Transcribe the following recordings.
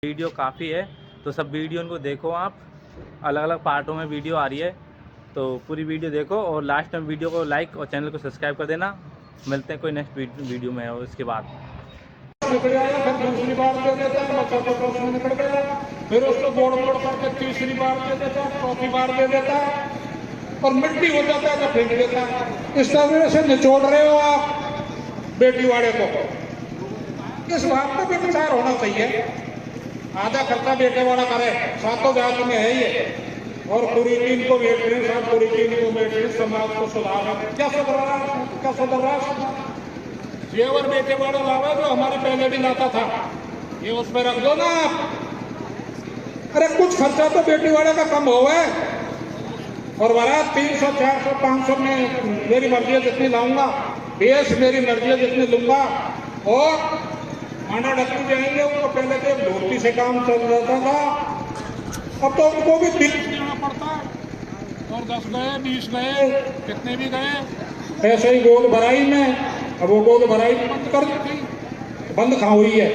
Video काफ़ी है, तो सब वीडियो को देखो आप। अलग अलग पार्टों में वीडियो आ रही है, तो पूरी वीडियो देखो और लास्ट में वीडियो को लाइक और चैनल को सब्सक्राइब कर देना। मिलते हैं कोई नेक्स्ट वीडियो में और इसके बाद निकल आया, फिर दूसरी बार दे देता है, बच्चा तो उसमें निकल गया, फिर उसको गोड़ मोड़ करके तीसरी बार दे देता है, चौथी बार दे देता है और मिट्टी हो जाता है तो फेंक देता है। इस तरह से निचोड़ रहे हो आप बेटी वाले को। इस बात पर भी विचार होना चाहिए। आधा खर्चा बेटे वाला करे, सातों जात में है ये, और कुरीन को बेटे सब कुरीन को बेटे समाज को सुधार। क्या सुधर रहा है? जेवर बेटे वाला लावा जो हमारे पहले भी लाता था, ये उसमें रख दो ना आप। अरे कुछ खर्चा तो बेटी वाले का कम हो गए, और बारात 300 400 500 में मेरी मर्जी है जितनी लाऊंगा, बेस मेरी मर्जी है जितनी लूंगा। और माना डक्टू जाएंगे, उनको पहले तो धोती से काम चल जाता था, अब तो उनको भी दिल देना पड़ता है। और 10 गए 20 गए कितने भी गए ऐसे ही गोद भराई में। अब वो गोद भराई बंद कर दी, बंद कहाँ हुई है,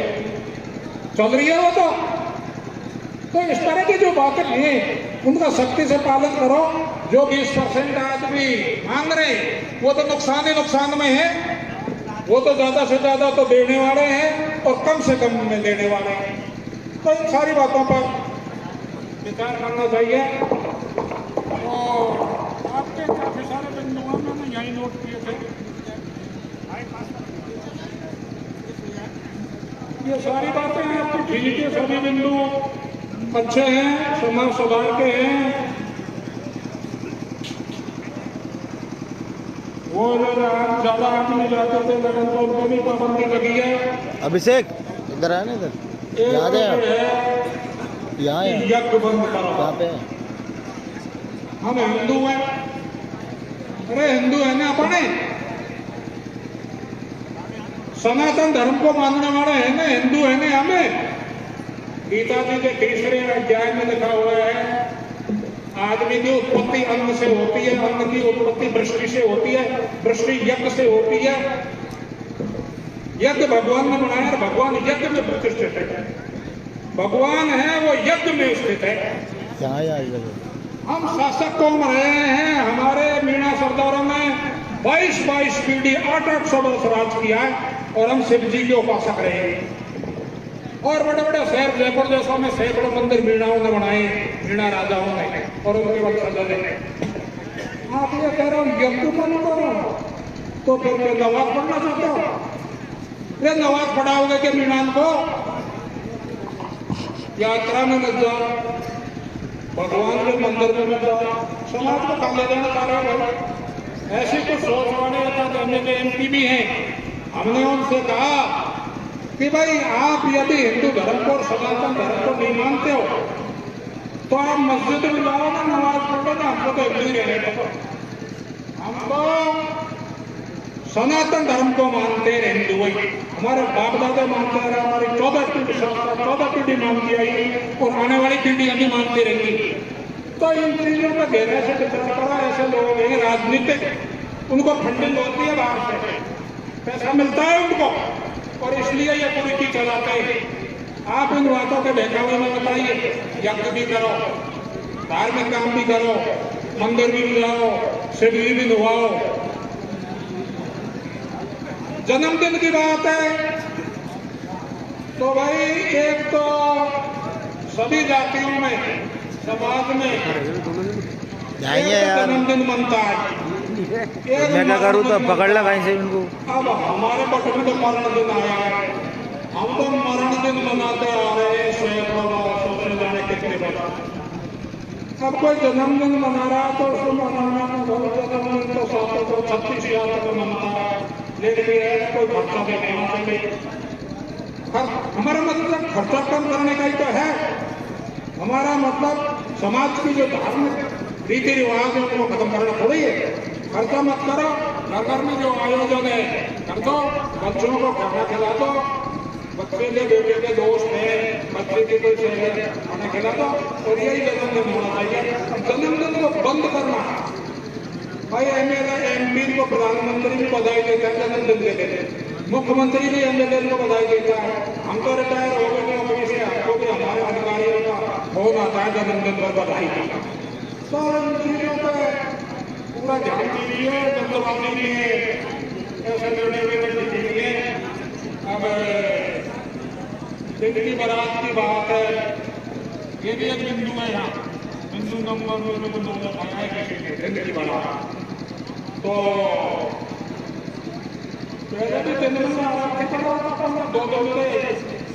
चल रही है वो तो इस तरह की जो बातें हैं उनका सख्ती से पालन करो। जो 20% आदमी मांग रहे वो तो नुकसान ही नुकसान में है, वो तो ज्यादा से ज्यादा तो देने वाले हैं और कम से कम में लेने वाले हैं। तो इन सारी बातों पर विचार करना चाहिए। और आपके काफी सारे बिंदुओं मैंने यही नोट किए थे। ये सारी बातें आपकी ठीक है, सभी बिंदु अच्छे हैं, समाज सुधार के हैं। वो ज्यादा आदमी जाते थे लगन तो उनको भी पाबंदी लगी है। अभिषेक इधर आया ना, इधर यहाँ यज्ञ बंद करो। यहाँ पे हम हिंदू हैं, अरे हिंदू है ना अपने, सनातन धर्म को मानने वाले हैं ना, हिंदू है ना हमें। गीता जी के तीसरे अध्याय में लिखा हुआ है आदमी की उत्पत्ति अन्न से होती है, अन्न की उत्पत्ति वृष्टि से होती है, वृष्टि यज्ञ से होती है। यज्ञ भगवान ने बनाया और भगवान यज्ञ में प्रतिष्ठित है। भगवान है वो यज्ञ में स्थित है। हम शासक कौम रहे हैं, हमारे मीणा सरदारों ने 22 पीढ़ी 800 वर्ष राज किया है और हम शिव जी के उपासक रहे हैं। और बड़े बड़े शहर जयपुर जैसा में सैकड़ों मंदिर मीणाओं ने बनाए, मीणा राजाओं ने और उनके वंशजों ने। आप ये कह रहे हो यज्ञ बंद करो, तो फिर नवाज पढ़ना चाहते हो? अरे नवाज पढ़ाओगे कि मीणान को? यात्रा में मत जाओ, भगवान के मंदिर में मत जाओ, समाज को काम देना चाह रहे हो भाई। ऐसी कुछ सोच वाले MP भी हैं, हमने उनसे कहा कि भाई आप यदि हिंदू धर्म को और सनातन धर्म को नहीं मानते हो तो आप मस्जिद में जाओ ना, नमाज पढ़ो ना, हमको तो हिंदू ही रहने दो। हमको सनातन धर्म को मानते हैं हिंदू ही, हमारे बाप दादा मानते रहे, हमारी 14 पीढ़ी मानती आई और आने वाली पीढ़ी अभी मानती रहेंगी। तो इन चीजों में गहरे से विचार करो। ऐसे लोग हैं राजनीतिक, उनको फंडिंग होती है, बाहर से पैसा मिलता है उनको और इसलिए ये कुरीति चलाते हैं। आप इन बातों के बहकावे में बताइए, यज्ञ भी करो, धार्मिक काम भी करो, मंदिर भी जाओ, शिव जी भी नुभाओ। जन्मदिन की बात है तो भाई एक तो सभी जातियों में समाज में जन्मदिन बनता है। मैं क्या करूँ तो पकड़ ला कहीं से इनको। अब हमारे पक्ष में तो मरण दिन आया है, हम तो मरण दिन मनाते आ रहे हैं सोचने जाने कितने बार। अब कोई जन्मदिन मना रहा तो उसको मनाना जन्मदिन तो 36 याद मनाता है, लेकिन कोई खर्चा देने चाहिए। हमारा मतलब खर्चा कम करने का ही तो है। हमारा मतलब समाज की जो धार्मिक रीति रिवाज है उनको खत्म करना थोड़ी है। खर्चा मत करो, घर में जो आयोजन है कर दो, बच्चों को खाना खिला दो, बच्चे के बेटे के दोस्त हैं, बच्चे के कोई खाना खिला दो और यही जन्मदिन होना चाहिए। जन्मदिन को बंद करना भाई, MP को प्रधानमंत्री भी बधाई देता है, जन्मदिन दे देते, मुख्यमंत्री भी MLA को बधाई देता है। हम तो रिटायर हो गए, हमको भी फोन आता है जन्मदिन पर बधाई का। तो इन चीजों पर पूरा ध्यान दीजिए, जल्दबाजी में ऐसे निर्णय लेने दीजिए। अब दिन की बारात की बात है, ये भी एक बिंदु है यहाँ, बिंदु नंबर दिन की बारात। तो पहले भी दिन में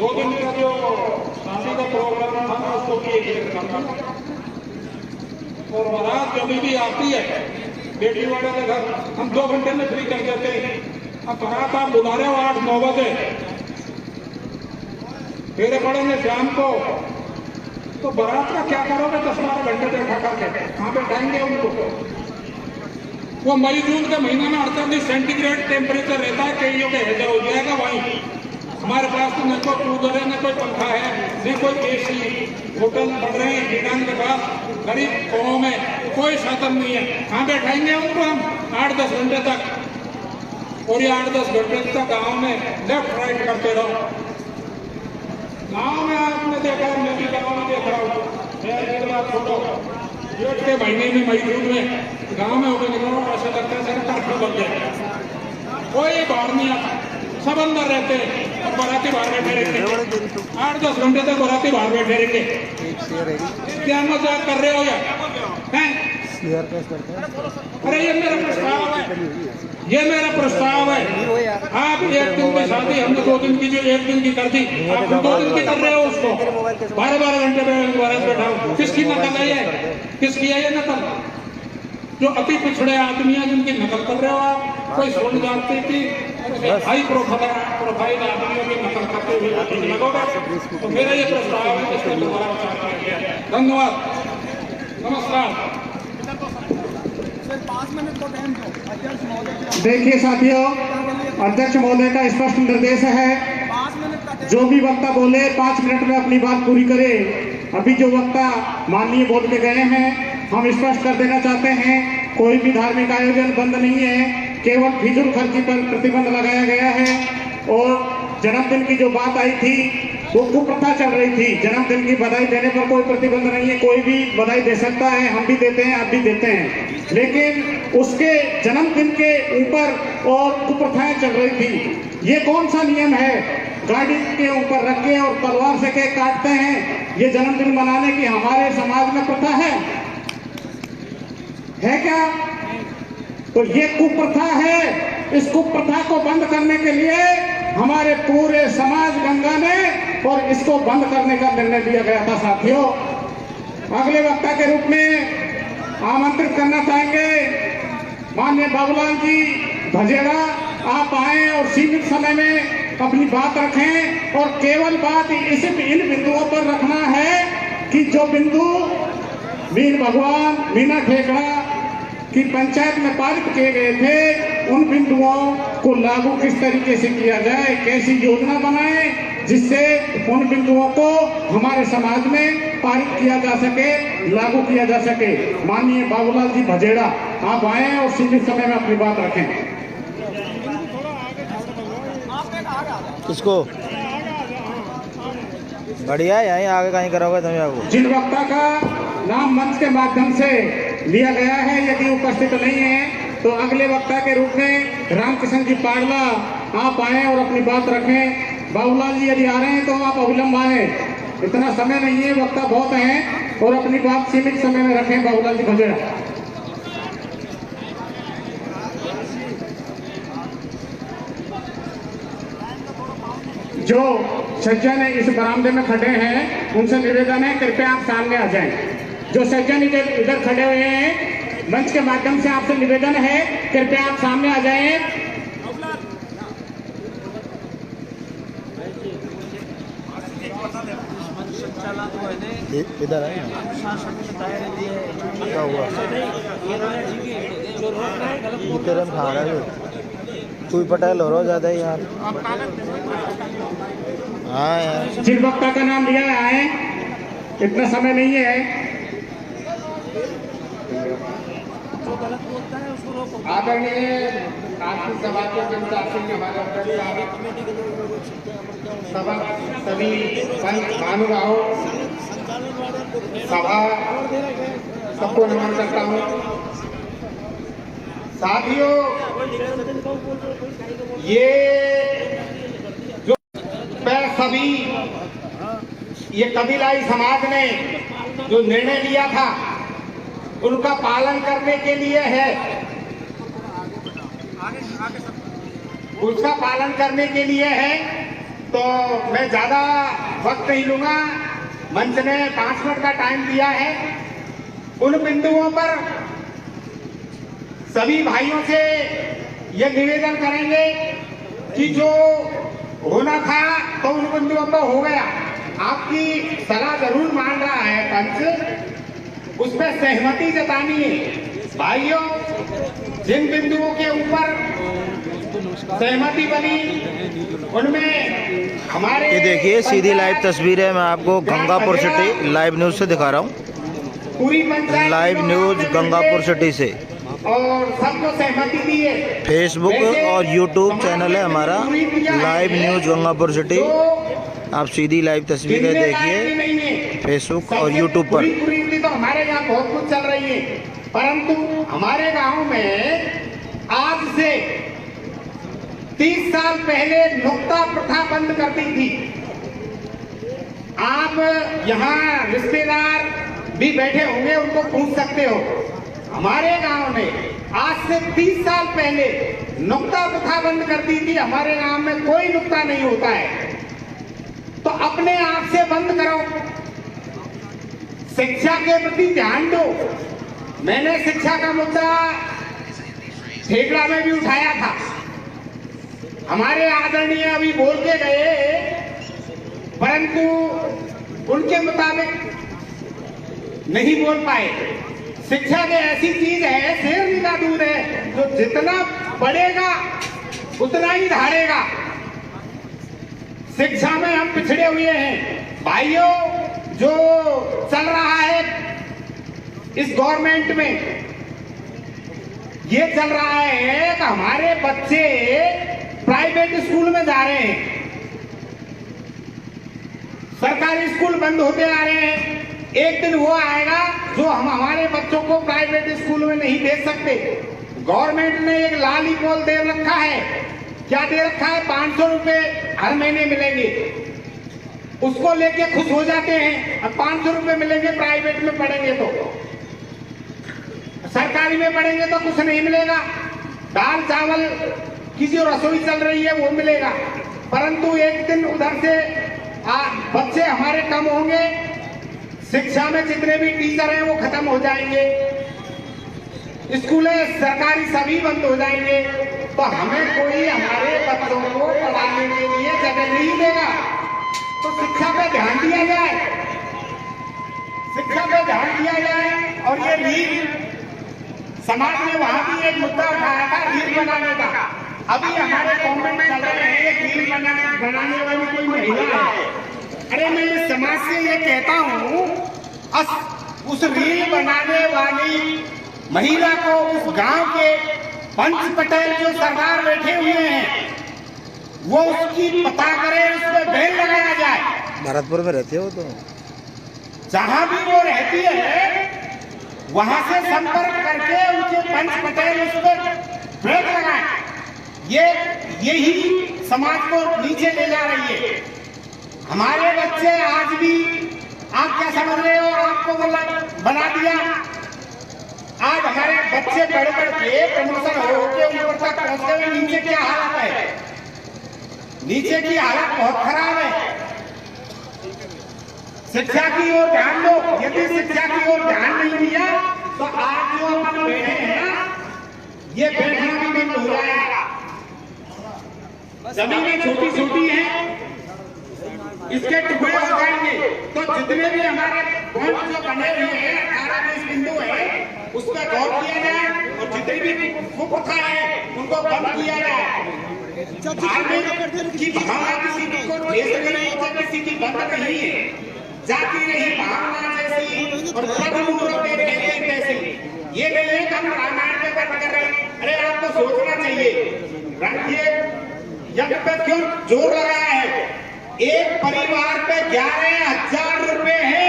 दो दिन का जो शादी का प्रोग्राम था उसको भी एक दिन करना। और बारात जब भी आती है बेटी वाले के घर हम 2 घंटे में फ्री कर देते हैं। अब बारात आप बुला रहे हो 8-9 बजे, फेरे पड़ेंगे शाम को, तो बारात का क्या करोगे 10-12 घंटे बैठा करके? कहाँ बैठाएंगे उनको? वो मई जून के महीने में 48 सेंटीग्रेड टेम्परेचर रहता है, कईयों के हैजा हो जाएगा वहीं। हमारे पास तो न कोई कूलर है, न कोई पंखा है, न कोई एसी। होटल बढ़ रहे हैं हिडान के पास, गरीब गाँव में कोई साधन नहीं है, कहाँ बैठाएंगे उनको हम 8-10 घंटे तक? और ये 8-10 घंटे तक गाँव में लेफ्ट राइट करते रहो। गाँव में आपने देखा, मैं भी गाँव में देख रहा हूँ, छोड़ो जेठ के महीने में मई जून में गाँव में होकर निकलो, ऐसा लगता है सर काफी बन गया, कोई बाहर नहीं आता, सब अंदर रहते हैं और बाराती बाहर बैठे रहते हैं। 8-10 घंटे तक बाराती बाहर बैठे रहेंगे। क्या मजाक कर रहे हो या? अरे ये मेरा प्रस्ताव है, ये मेरा प्रस्ताव है। आप 1 दिन की शादी हमने 2 दिन की जो 1 दिन की कर दी, आप 2 दिन की कर रहे हो उसको 12-12 घंटे में बैठाओ। किसकी नकल है ये? किसकी है ये नकल? जो अति पिछड़े आदमी हैं जिनकी नकल कर रहे हो आप। कोई सोच जानते कि हाई प्रोफाइल आदमियों की नकल करते हुए लगोगे। तो मेरा ये प्रस्ताव है, इस पर दोबारा विचार किया गया। धन्यवाद, नमस्कार। देखिए साथियों, अध्यक्ष महोदय का स्पष्ट निर्देश है, जो भी वक्ता बोले 5 मिनट में अपनी बात पूरी करे। अभी जो वक्ता माननीय बोल के गए हैं, हम स्पष्ट कर देना चाहते हैं, कोई भी धार्मिक आयोजन बंद नहीं है, केवल फिजूल खर्ची पर प्रतिबंध लगाया गया है। और जन्मदिन की जो बात आई थी वो कुप्रथा चल रही थी, जन्मदिन की बधाई देने पर कोई प्रतिबंध नहीं है, कोई भी बधाई दे सकता है, हम भी देते हैं, आप भी देते हैं। लेकिन उसके जन्मदिन के ऊपर और कुप्रथाएं चल रही थी। ये कौन सा नियम है? गाड़ी के ऊपर रख के और तलवार से केक काटते हैं, ये जन्मदिन मनाने की हमारे समाज में प्रथा है क्या? तो ये कुप्रथा है। इस कुप्रथा को बंद करने के लिए हमारे पूरे समाज गंगा ने और इसको बंद करने का निर्णय लिया गया था। साथियों, अगले वक्ता के रूप में आमंत्रित करना चाहेंगे माननीय बाबूलाल जी भजेड़ा, आप आए और सीमित समय में अपनी बात रखें। और केवल बात इन बिंदुओं पर रखना है कि जो बिंदु मीन भगवान मीना ठेकड़ा की पंचायत में पारित किए गए थे, उन बिंदुओं को लागू किस तरीके से किया जाए, कैसी योजना बनाए जिससे उन बिंदुओं को हमारे समाज में पारित किया जा सके, लागू किया जा सके। माननीय बाबूलाल जी भजेड़ा, आप आए और सीमित समय में अपनी बात रखें। किसको बढ़िया है, यहीं आगे कहीं करोगे तुम आपको। जिन वक्ता का नाम मंच के माध्यम से लिया गया है, यदि उपस्थित नहीं है तो अगले वक्ता के रूप में रामकिशन जी पाडला, आप आए और अपनी बात रखें। बाबूलाल जी यदि आ रहे हैं तो आप अविलंब आए, इतना समय नहीं है, वक्ता बहुत हैं, और अपनी बात सीमित समय में रखें। बाबूलाल जी भजेड़ा। जो सज्जन इस बरामदे में खड़े हैं उनसे निवेदन है, कृपया आप सामने आ जाएं। जो सज्जन इधर खड़े हुए हैं, मंच के माध्यम से आपसे निवेदन है, कृपया आप सामने आ जाएं। इधर है क्या हुआ? तेरे में खा रहा है तू पटेल हो रहा ज्यादा यार। हाँ यार, जिन वक्ता का नाम लिया है आए, इतना समय नहीं है। आदरणीय काफी सभा के जनसाथी हमारे सभा सभी संत महानुभावों सभा सबको नमन करता हूँ। साथियों, ये जो सभी ये कबीलाई समाज ने जो निर्णय लिया था उनका पालन करने के लिए है, उसका पालन करने के लिए है। तो मैं ज्यादा वक्त नहीं लूंगा, मंच ने 5 मिनट का टाइम दिया है। उन बिंदुओं पर सभी भाइयों से यह निवेदन करेंगे कि जो होना था तो उन बिंदुओं पर हो गया। आपकी सलाह जरूर मान रहा है पंच, उस पर सहमति जतानी है। भाइयों, जिन बिंदुओं के ऊपर सहमति बनी उनमें हमारे ये देखिए सीधी लाइव तस्वीर है, मैं आपको गंगापुर सिटी लाइव न्यूज से दिखा रहा हूँ। पूरी panchayat live news Gangapur city से और सबको सहमति दी है। फेसबुक और यूट्यूब चैनल है हमारा लाइव न्यूज गंगापुर सिटी। आप सीधी लाइव तस्वीरें देखिए फेसबुक और यूट्यूब पर। तो हमारे यहाँ बहुत कुछ चल रही है, परंतु हमारे गांव में आज से 30 साल पहले नुक्ता प्रथा बंद कर दी थी। आप यहाँ रिश्तेदार भी बैठे होंगे, उनको पूछ सकते हो। हमारे गांव ने आज से 30 साल पहले नुक्ता प्रथा बंद कर दी थी। हमारे गांव में कोई नुक्ता नहीं होता है, तो अपने आप से बंद करो। शिक्षा के प्रति ध्यान दो। मैंने शिक्षा का मुद्दा ठेकड़ा में भी उठाया था। हमारे आदरणीय अभी बोल के गए, परंतु उनके मुताबिक नहीं बोल पाए। शिक्षा की ऐसी चीज है, शेरनी का दूध है, जो जितना बढ़ेगा उतना ही धारेगा। शिक्षा में हम पिछड़े हुए हैं भाइयों। जो चल रहा है इस गवर्नमेंट में, ये चल रहा है कि हमारे बच्चे प्राइवेट स्कूल में जा रहे हैं, सरकारी स्कूल बंद होते आ रहे हैं। एक दिन वो आएगा जो हम हमारे बच्चों को प्राइवेट स्कूल में नहीं भेज सकते। गवर्नमेंट ने एक लॉलीपॉप दे रखा है। क्या दे रखा है? 500 रुपए हर महीने मिलेंगे। उसको लेके खुश हो जाते हैं। अब 500 रुपए मिलेंगे, प्राइवेट में पढ़ेंगे तो, सरकारी में पढ़ेंगे तो कुछ नहीं मिलेगा। दाल चावल की जो रसोई चल रही है वो मिलेगा, परंतु एक दिन उधर से बच्चे हमारे कम होंगे। शिक्षा में जितने भी टीचर हैं वो खत्म हो जाएंगे, स्कूलें सरकारी सभी बंद हो जाएंगे। तो हमें कोई हमारे बच्चों को पढ़ाने के लिए जगह नहीं देगा। तो शिक्षा पे ध्यान दिया जाए, शिक्षा पे ध्यान दिया जाए। और ये रील समाज ने वहां भी एक मुद्दा उठाया था, रील बनाने का। अभी हमारे कमेंट चल रहे हैं, एक रील बनाने वाली कोई महिला है। अरे मैं इस समाज से ये कहता हूँ, उस रील बनाने वाली महिला को उस गांव के पंच पटेल जो सरदार बैठे हुए हैं वो उसकी पता करे, उसमें बैन लगाया जाए। भरतपुर में रहती है वो, तो जहां भी वो रहती है वहां से संपर्क करके उनके पंच पटेल उस पर बैन लगाए। यही समाज को नीचे ले जा रही है। हमारे बच्चे आज भी, आप क्या समझ रहे हो, आपको बना दिया। आज हमारे बच्चे बढ़ बढ़ के प्रमोशन हो के ऊपर तक पहुंचते हुए, नीचे क्या हालत है? नीचे की हालत बहुत खराब है। शिक्षा की ओर ध्यान दो। यदि शिक्षा की ओर ध्यान नहीं दिया तो आज जो हम बैठे हैं ना, ये बैठना भी बंद हो जाएगा। जमीनें छोटी छोटी हैं, इसके टुकड़े हो जाएंगे। तो जितने भी हमारे पॉइंट जो बने हुए हैं, 18-20 बिंदु है, उस पर गौर किया जाए और जितनी भी कुप्रथा है उनको बंद किया जाए। की भावना किसी को ठेस नहीं, तो किसी की बंद नहीं है। जाति रही भावना जैसी और प्रथम कैसी, ये नहीं है कि हम रामायण में बंद कर रहे हैं। अरे आपको सोचना चाहिए, ये यज्ञ पे क्यों जोर लगाया है? एक परिवार पे 11,000 रुपए है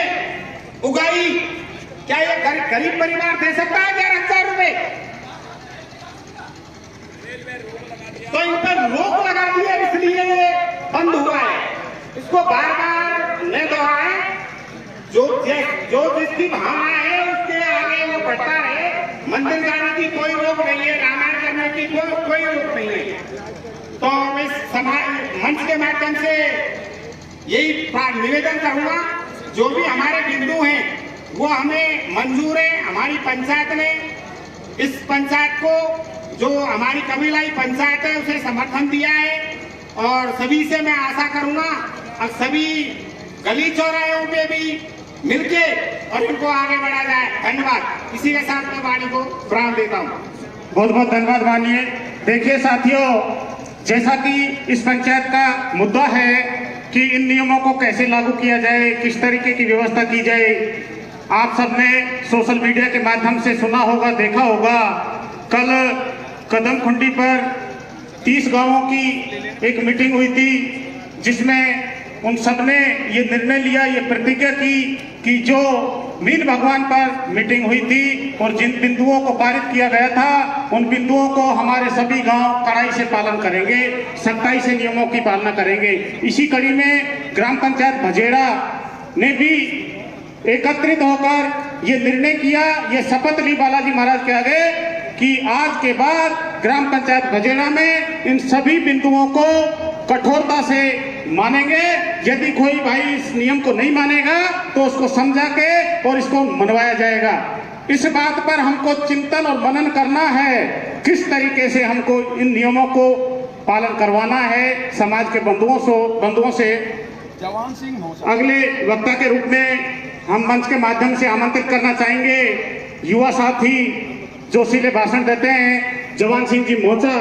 गरीब परिवार दे सकता है 11,000 रुपए? तो इन पर रोक लगा दी है, इसलिए ये बंद हुआ है। इसको बार बार न दोहराएं। जो जिसकी भावना है उसके आगे वो बढ़ता रहे। मंदिर जाने की कोई रोक नहीं है, रामायण करने की कोई रोक नहीं है। तो इस मंच के माध्यम से यही निवेदन करूंगा, जो भी हमारे बिंदु हैं वो हमें मंजूर है। हमारी पंचायत ने इस पंचायत को, जो हमारी कबीलाई पंचायत है, उसे समर्थन दिया है। और सभी से मैं आशा करूंगा अब सभी गली चौराहों पे भी मिलके और इनको आगे बढ़ा जाए। धन्यवाद। इसी के साथ मैं वाणी को विराम देता हूँ। बहुत बहुत धन्यवाद मानिए। देखिए साथियों, जैसा कि इस पंचायत का मुद्दा है कि इन नियमों को कैसे लागू किया जाए, किस तरीके की व्यवस्था की जाए, आप सबने सोशल मीडिया के माध्यम से सुना होगा, देखा होगा। कल कदम खुंडी पर 30 गांवों की एक मीटिंग हुई थी, जिसमें उन सब ने ये निर्णय लिया, ये प्रतिज्ञा की कि जो मीन भगवान पर मीटिंग हुई थी और जिन बिंदुओं को पारित किया गया था, उन बिंदुओं को हमारे सभी गांव कड़ाई से पालन करेंगे, सख्ताई से नियमों की पालना करेंगे। इसी कड़ी में ग्राम पंचायत भजेड़ा ने भी एकत्रित होकर ये निर्णय किया, ये शपथ ली बालाजी महाराज के आगे कि आज के बाद ग्राम पंचायत भजेड़ा में इन सभी बिंदुओं को कठोरता से मानेंगे। यदि कोई भाई इस नियम को नहीं मानेगा तो उसको समझा के और इसको मनवाया जाएगा। इस बात पर हमको चिंतन और मनन करना है, किस तरीके से हमको इन नियमों को पालन करवाना है। समाज के बंधुओं से जवान सिंह अगले वक्ता के रूप में हम मंच के माध्यम से आमंत्रित करना चाहेंगे युवा साथी जोशीले भाषण देते हैं जवान सिंह जी मोचा।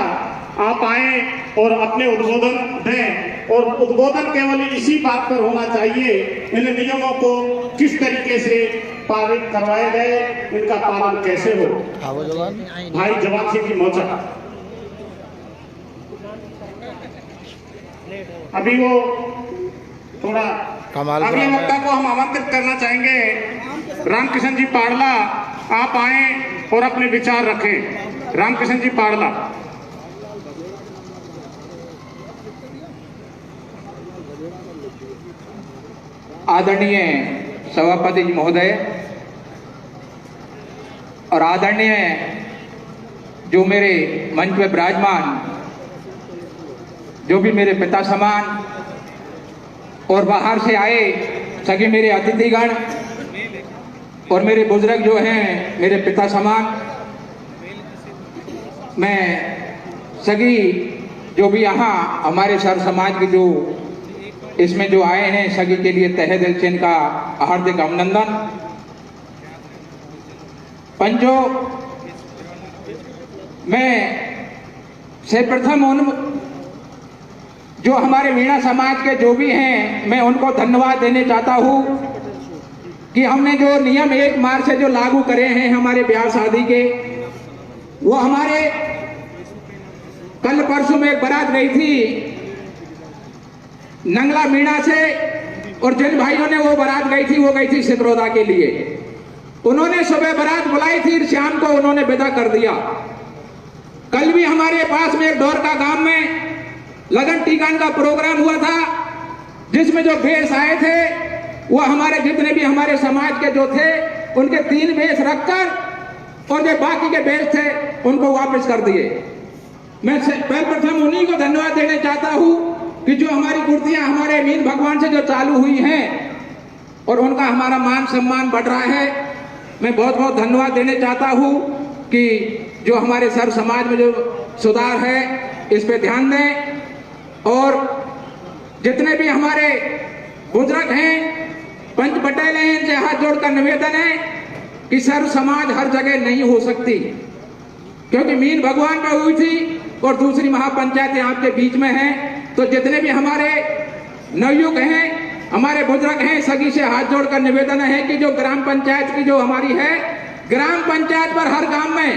आप आए और अपने उद्बोधन दें, और उद्बोधन केवल इसी बात पर होना चाहिए, इन नियमों को किस तरीके से पारित करवाए गए, इनका पालन कैसे हो। भाई जवान सिंह जी मोचा अभी वो थोड़ा अगले वक्ता को हम आमंत्रित करना चाहेंगे रामकिशन जी पाड़ला। आप आए और अपने विचार रखें। रामकिशन जी पाड़ला। आदरणीय सभापति जी महोदय और आदरणीय जो मेरे मंच में विराजमान, जो भी मेरे पिता समान और बाहर से आए सभी मेरे अतिथिगण और मेरे बुजुर्ग जो हैं मेरे पिता समान, मैं सभी जो भी यहाँ हमारे सर समाज के जो इसमें जो आए हैं सभी के लिए तहे दिल से इनका हार्दिक अभिनंदन। पंचो, मैं सर्वप्रथम उन जो हमारे मीणा समाज के जो भी हैं मैं उनको धन्यवाद देने चाहता हूँ कि हमने जो नियम 1 मार्च से जो लागू करे हैं हमारे ब्याह शादी के, वो हमारे कल परसों में एक बारात गई थी नंगला मीणा से, और जिन भाइयों ने वो बारात गई थी वो गई थी सितरौदा के लिए। उन्होंने सुबह बारात बुलाई थी, शाम को उन्होंने विदा कर दिया। कल भी हमारे पास में एक डोरका गांव में लगन टीकान का प्रोग्राम हुआ था, जिसमें जो भेष आए थे वो हमारे जितने भी हमारे समाज के जो थे उनके 3 भेष रखकर और जो बाकी के भेष थे उनको वापस कर दिए। मैं प्रथम उन्हीं को धन्यवाद देना चाहता हूँ कि जो हमारी कुर्तियां हमारे मीन भगवान से जो चालू हुई हैं और उनका हमारा मान सम्मान बढ़ रहा है। मैं बहुत बहुत धन्यवाद देना चाहता हूँ कि जो हमारे सर समाज में जो सुधार है इस पे ध्यान दें, और जितने भी हमारे बुजुर्ग हैं पंच पटेल हैं, इनसे हाथ जोड़कर निवेदन है कि सर्व समाज हर जगह नहीं हो सकती, क्योंकि मीन भगवान पर हुई थी और दूसरी महापंचायतें आपके बीच में हैं। तो जितने भी हमारे नवयुग हैं हमारे बुजुर्ग हैं सभी से हाथ जोड़कर निवेदन है कि जो ग्राम पंचायत की जो हमारी है, ग्राम पंचायत पर हर गांव में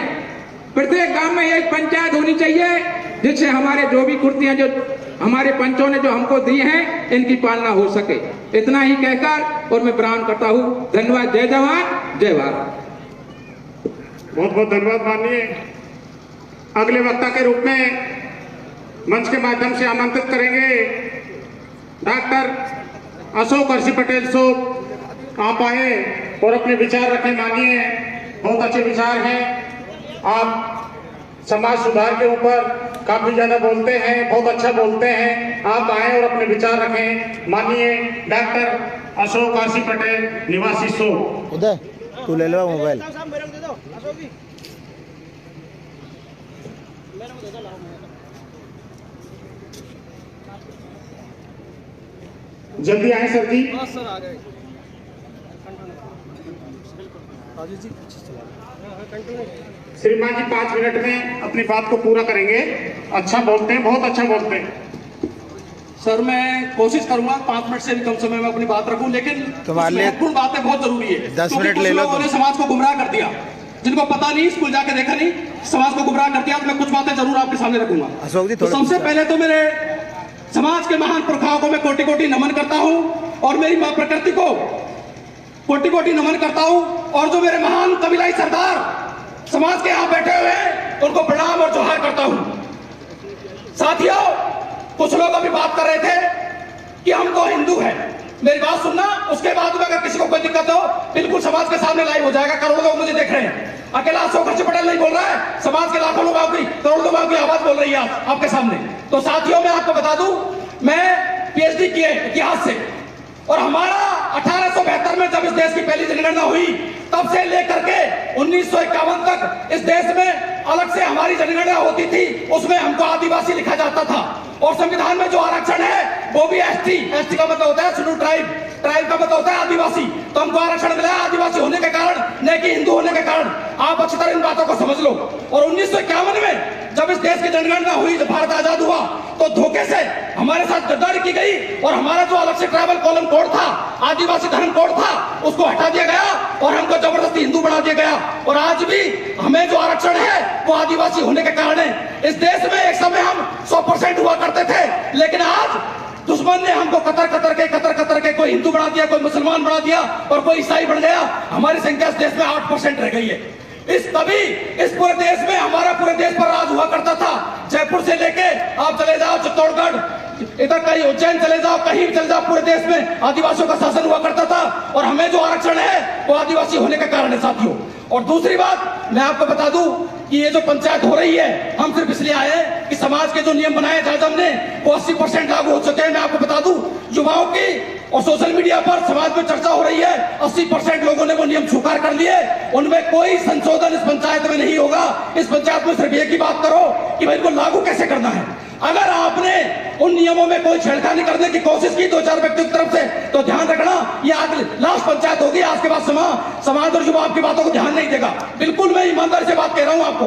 प्रत्येक गांव में एक पंचायत होनी चाहिए, जिससे हमारे जो भी कुर्तियां जो हमारे पंचों ने जो हमको दी हैं इनकी पालना हो सके। इतना ही कहकर और मैं प्रणाम करता हूँ। धन्यवाद। जय जवान जय भारत। बहुत बहुत धन्यवाद माननीय। अगले वक्ता के रूप में मंच के माध्यम से आमंत्रित करेंगे डॉक्टर अशोक अर्शी पटेल साहब। आप आए और अपने विचार रखें। मानिए, बहुत अच्छे विचार हैं। आप समाज सुधार के ऊपर काफी ज्यादा बोलते हैं, बहुत अच्छा बोलते हैं। आप आए और अपने विचार रखें। मानिए डॉक्टर अशोक अर्शी पटेल निवासी सो। उदय तू ले लो मोबाइल। जल्दी आए सर जी। सर आ गए। श्रीमान जी 5 मिनट में अपनी बात को पूरा करेंगे। अच्छा बोलते हैं, बहुत अच्छा बोलते हैं। सर मैं कोशिश करूंगा 5 मिनट से भी कम समय में अपनी बात रखूं, लेकिन तुम्हारे लिए महत्वपूर्ण बातें बहुत जरूरी है। 10 मिनट ले लो। लोगों ने समाज को गुमराह कर दिया, जिनको पता नहीं, स्कूल जाके देखा नहीं, समाज को गुमराह कर दिया। तो मैं कुछ बातें जरूर आपके सामने रखूंगा। अशोक जी तो सबसे पहले तो मेरे समाज के महान पुरखाओं को मैं कोटि कोटि नमन करता हूं और मेरी मां प्रकृति को कोटि कोटि नमन करता हूं। और जो मेरे महान कबीलाई सरदार समाज के यहाँ बैठे हुए हैं उनको प्रणाम और जोहार करता हूं। साथियों, कुछ लोग अभी बात कर रहे थे कि हम तो हिंदू हैं। मेरी बात सुनना, उसके बाद में अगर किसी को कोई दिक्कत हो बिल्कुल समाज के सामने लाइव हो जाएगा। करोड़ों लोग मुझे देख रहे हैं। अकेला अशोक अर्शी पटेल नहीं बोल रहा है, समाज के लाखों लोग आपकी, करोड़ों लोग आपकी आवाज बोल रही है आपके सामने। तो साथियों, मैं आपको बता दूं, मैं पीएचडी किए इतिहास से, और हमारा 1872 में जब इस देश की पहली जनगणना हुई तब से लेकर के 1951 तक इस देश में अलग से हमारी जनगणना होती थी। उसमें हमको आदिवासी लिखा जाता था। और संविधान में जो आरक्षण है वो भी एसटी का मतलब होता है शेड्यूल ट्राइब का मतलब होता है आदिवासी। तो हमको आरक्षण मिला आदिवासी होने के कारण, न कि हिंदू होने के कारण। आप अच्छी तरह इन बातों को समझ लो। और 1951 में जब इस देश की जनगणना हुई, जब भारत आजाद हुआ, तो धोखे से हमारे साथ गद्दारी की गई और हमारा जो अलग से ट्राइबल कॉलम कोड था, आदिवासी धर्म कोड था, उसको हटा दिया गया और हमको जबरदस्ती हिंदू बना दिया गया। और आज भी हमें जो आरक्षण है वो आदिवासी होने के कारण है। इस देश में एक समय हम 100% हुआ करते थे, लेकिन आज दुश्मन ने हमको कतर के कोई हिंदू बना दिया, कोई मुसलमान बना दिया और कोई ईसाई बन गया। हमारी संख्या इस देश में 8% रह गई है। इस पूरे देश में हमारा पूरे देश पर राज हुआ करता था। जयपुर से लेके आप चले जाओ चित्तौड़गढ़, इधर कहीं उज्जैन चले जाओ, कहीं भी चले जाओ, पूरे देश में आदिवासियों का शासन हुआ करता था। और हमें जो आरक्षण है वो आदिवासी होने के कारण है साथियों। और दूसरी बात मैं आपको बता दूं कि ये जो पंचायत हो रही है, हम सिर्फ इसलिए आए कि समाज के जो नियम बनाए थे हमने वो 80% लागू हो चुके हैं। मैं आपको बता दूं, युवाओं की और सोशल मीडिया पर समाज में चर्चा हो रही है, 80% लोगों ने वो नियम स्वीकार कर लिए। उनमें कोई संशोधन इस पंचायत में नहीं होगा। इस पंचायत में सिर्फ एक ही बात करो कि भाई इनको लागू कैसे करना है। अगर आपने उन नियमों में कोई छेड़खानी करने की कोशिश की 2-4 व्यक्तियों की तरफ से, तो ध्यान रखना ये आज लास्ट पंचायत होगी। आज के बाद समाज और युवा आपकी बातों को ध्यान नहीं देगा। बिल्कुल मैं ईमानदारी से बात कह रहा हूं आपको,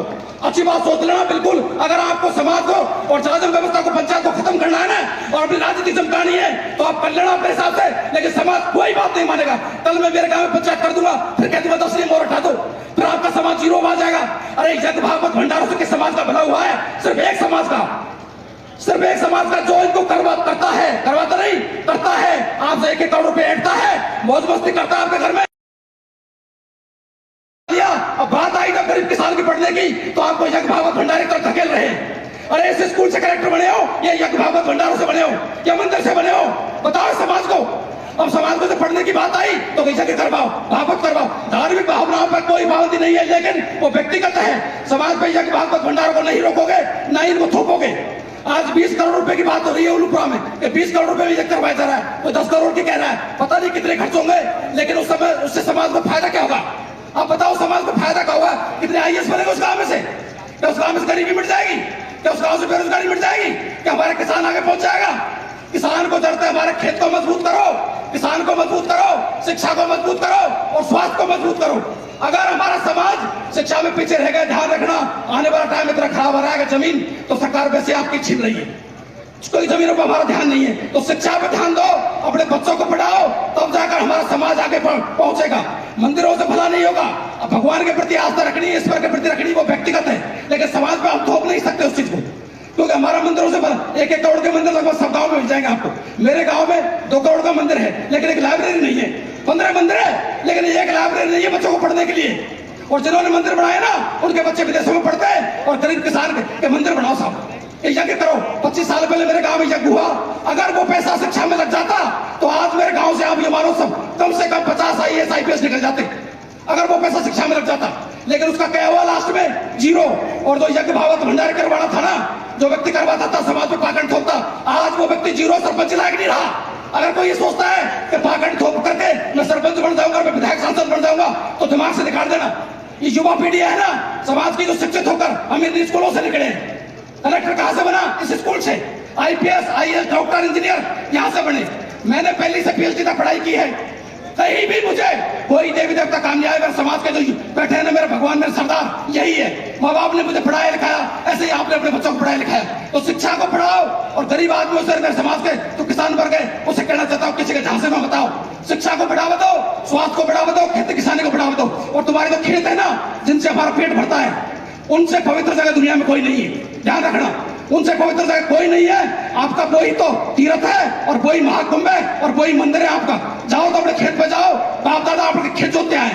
अच्छी बात सोच लेना। बिल्कुल अगर आपको समाज को और शासन व्यवस्था को, पंचायत को खत्म करना है ना, और अपनी राजनीति चमकानी है, तो आप कर लेना अपने हिसाब से, लेकिन समाज कोई बात नहीं मानेगा। कल मैं मेरे गांव में पंचायत कर दूंगा, फिर कह दूंगा 10 नियम और हटा दो, फिर आपका समाज जीरो में आ जाएगा। अरे जग भागवत भंडारों से किस समाज का भला हुआ है? सिर्फ एक समाज का जो इनको करवाता नहीं करता है। आपसे 1-1 करोड़ रुपए ऐंठता है, मौज मस्ती करता है आपके घर में। अब बात आई ना गरीब किसान की पढ़ने की, तो आपको यज्ञ भागवत भंडारी तक धकेल रहे हैं। अरे इस स्कूल से कलेक्टर बने हो, या यज्ञ भागवत भंडारों से बने हो, या मंदिर से बने हो? बताओ समाज को। अब समाज में से पढ़ने की बात आई तो कैसे करवाओ, भागवत करवाओ। धार्मिक भावनाओं पर कोई पाबंदी नहीं है, लेकिन वो व्यक्तिगत है। समाज में यज्ञ भागवत भंडारों को नहीं रोकोगे, ना इनको थोपोगे। आज 20 करोड़ रुपए की बात हो रही है उलूपुरा में, 20 करोड़ रुपए भी करवाया जा रहा है, वो 10 करोड़ की कह रहा है। पता नहीं कितने खर्च होंगे, लेकिन उस समय उससे समाज को फायदा क्या होगा? आप बताओ समाज को फायदा क्या होगा? कितने आईएएस बनेंगे उस गांव में से? क्या उस गांव में से गरीबी मिट जाएगी? क्या उस गांव से बेरोजगारी मिट जाएगी? क्या हमारा किसान आगे पहुंच जाएगा? किसान को जरूरत है हमारे खेत को मजबूत करो, किसान को मजबूत करो, शिक्षा को मजबूत करो और स्वास्थ्य को मजबूत करो। अगर हमारा समाज शिक्षा में पीछे रह गया, ध्यान रखना आने वाला टाइम इतना खराब हो रहा है जमीन, तो सरकार वैसे आपकी छीन रही है। कोई जमीनों पर हमारा ध्यान नहीं है, तो शिक्षा पे ध्यान दो, अपने बच्चों को पढ़ाओ, तब जाकर हमारा समाज आगे पहुंचेगा। मंदिरों से भला नहीं होगा। अब भगवान के प्रति आस्था रखनी, ईश्वर के प्रति रखनी, वो व्यक्तिगत है, लेकिन समाज में आप थोप नहीं सकते उस चीज को, क्योंकि हमारा मंदिरों से भला 1-1 करोड़ के मंदिर लगभग सब गाँव में मिल जाएंगे आपको। मेरे गाँव में 2 करोड़ का मंदिर है, लेकिन एक लाइब्रेरी नहीं है। 15 मंदिर है, लेकिन एक लाइब्रेरी नहीं है बच्चों को पढ़ने के लिए। और जिन्होंने मंदिर बनाए ना उनके बच्चे विदेशों में पढ़ते हैं और गरीब किसान के मंदिर बनाओ साहब, ये यज्ञ करो। 25 साल पहले मेरे गांव में यज्ञ हुआ, अगर वो पैसा शिक्षा में लग जाता तो आज मेरे गांव से आप ये मानो सब कम से कम 50 IAS IPS निकल जाते, अगर वो पैसा शिक्षा में लग जाता। लेकिन उसका क्या हुआ लास्ट में? 0। और जो यज्ञ भावत भंडारी करवाना था ना, जो व्यक्ति करवाता था समाज में पाखंड थोपता, आज वो व्यक्ति 0 सरपंच लायक नहीं रहा। अगर कोई ये सोचता है कि पाखंड थोप करके मैं सरपंच बन जाऊंगा, मैं विधायक सांसद बन जाऊंगा, तो दिमाग से निकाल देना। ये युवा पीढ़ी है ना समाज की, जो शिक्षित होकर अमीर स्कूलों से निकले। कलेक्टर कहां से बना? इस स्कूल से। IPS IAS डॉक्टर इंजीनियर यहां से बने। मैंने पहली से PhD तक पढ़ाई की है। कहीं भी मुझे कोई देवी देवता काम नहीं आएगा। समाज के जो बैठे हैं ना मेरे भगवान मेरे सरदार यही है। माँ बाप ने मुझे पढ़ाया लिखाया, ऐसे ही आपने अपने बच्चों को पढ़ाया लिखाया। तो शिक्षा को पढ़ाओ और गरीब आदमियों से मेरे समाज के तो किसान वर्ग है उसे कहना चाहता हूँ, किसी के झांसे में बताओ, शिक्षा को बढ़ावा दो, स्वास्थ्य को बढ़ावा दो, खेती किसानी को बढ़ावा दो। और तुम्हारे जो खेत है ना जिनसे हमारा पेट भरता है, उनसे पवित्र जगह दुनिया में कोई नहीं है, ध्यान रखना। उनसे पवित्र जगह कोई नहीं है। आपका वही तो तीर्थ है और वही महाकुंभ है और वही मंदिर है आपका। जाओ तो अपने खेत पे जाओ। बाप दादा आपके खेत जोतते आए,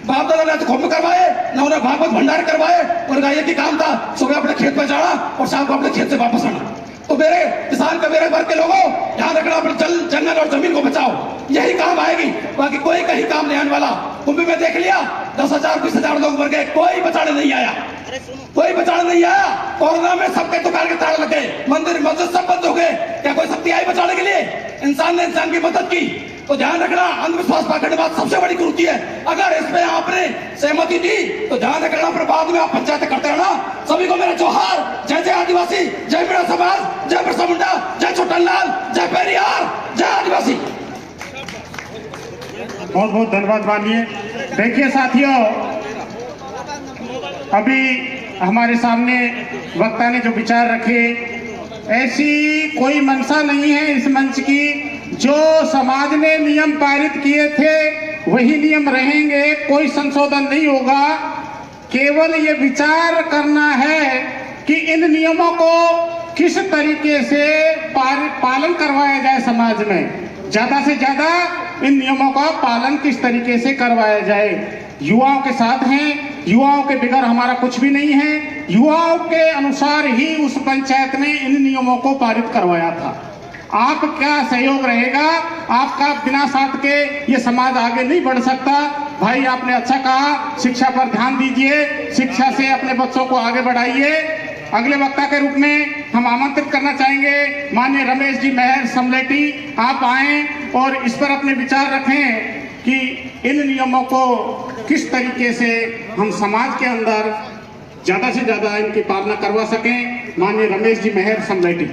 बाप दादा ने तो कुंभ करवाए ना, उन्हें भागवत भंडार करवाए। उनका ये काम था सुबह अपने खेत पे जाना और शाम को अपने खेत से वापस आना। तो मेरे किसान का मेरे वर्ग के लोगों ध्यान रखना, अपने जल जंगल और जमीन को बचाओ, यही काम आएगी। बाकी कोई कहीं काम नहीं आने वाला। कुंभ में देख लिया 10,000 20,000 लोग मर गए, कोई बचाने नहीं आया, कोई बचाने नहीं आया। कोरोना में सबके दुकान के ताले लग गए, मंदिर मस्जिद सब बंद हो गए। क्या कोई शक्ति आई बचाने के लिए? इंसान ने इंसान की मदद की। तो ध्यान रखना, अंधविश्वास पाखंडवाद सबसे बड़ी कुरीति है। अगर इसमें आपने सहमति दी तो ध्यान रखना, फिर बाद में आप पंचायत करते रहना। सभी को मेरा जोहार। जय जय आदिवासी, जय मेरा समाज, जय बिरसा मुंडा, जय छोटनलाल, जय पेरियार, जय आदिवासी। बहुत बहुत धन्यवाद मानिए। देखिए साथियों, अभी हमारे सामने वक्ता ने जो विचार रखे, ऐसी कोई मंशा नहीं है इस मंच की। जो समाज ने नियम पारित किए थे वही नियम रहेंगे, कोई संशोधन नहीं होगा। केवल ये विचार करना है कि इन नियमों को किस तरीके से पालन करवाया जाए, समाज में ज्यादा से ज्यादा इन नियमों का पालन किस तरीके से करवाया जाए। युवाओं के साथ हैं, युवाओं के बिगैर हमारा कुछ भी नहीं है। युवाओं के अनुसार ही उस पंचायत ने इन नियमों को पारित करवाया था। आप क्या सहयोग रहेगा, आपका बिना साथ के ये समाज आगे नहीं बढ़ सकता। भाई आपने अच्छा कहा, शिक्षा पर ध्यान दीजिए, शिक्षा से अपने बच्चों को आगे बढ़ाइए। अगले वक्ता के रूप में हम आमंत्रित करना चाहेंगे माननीय रमेश जी मेहर समलेटी, आप आएं और इस पर अपने विचार रखें कि इन नियमों को किस तरीके से हम समाज के अंदर ज्यादा से ज्यादा इनकी पालना करवा सकें। माननीय रमेश जी मेहर समलेटी।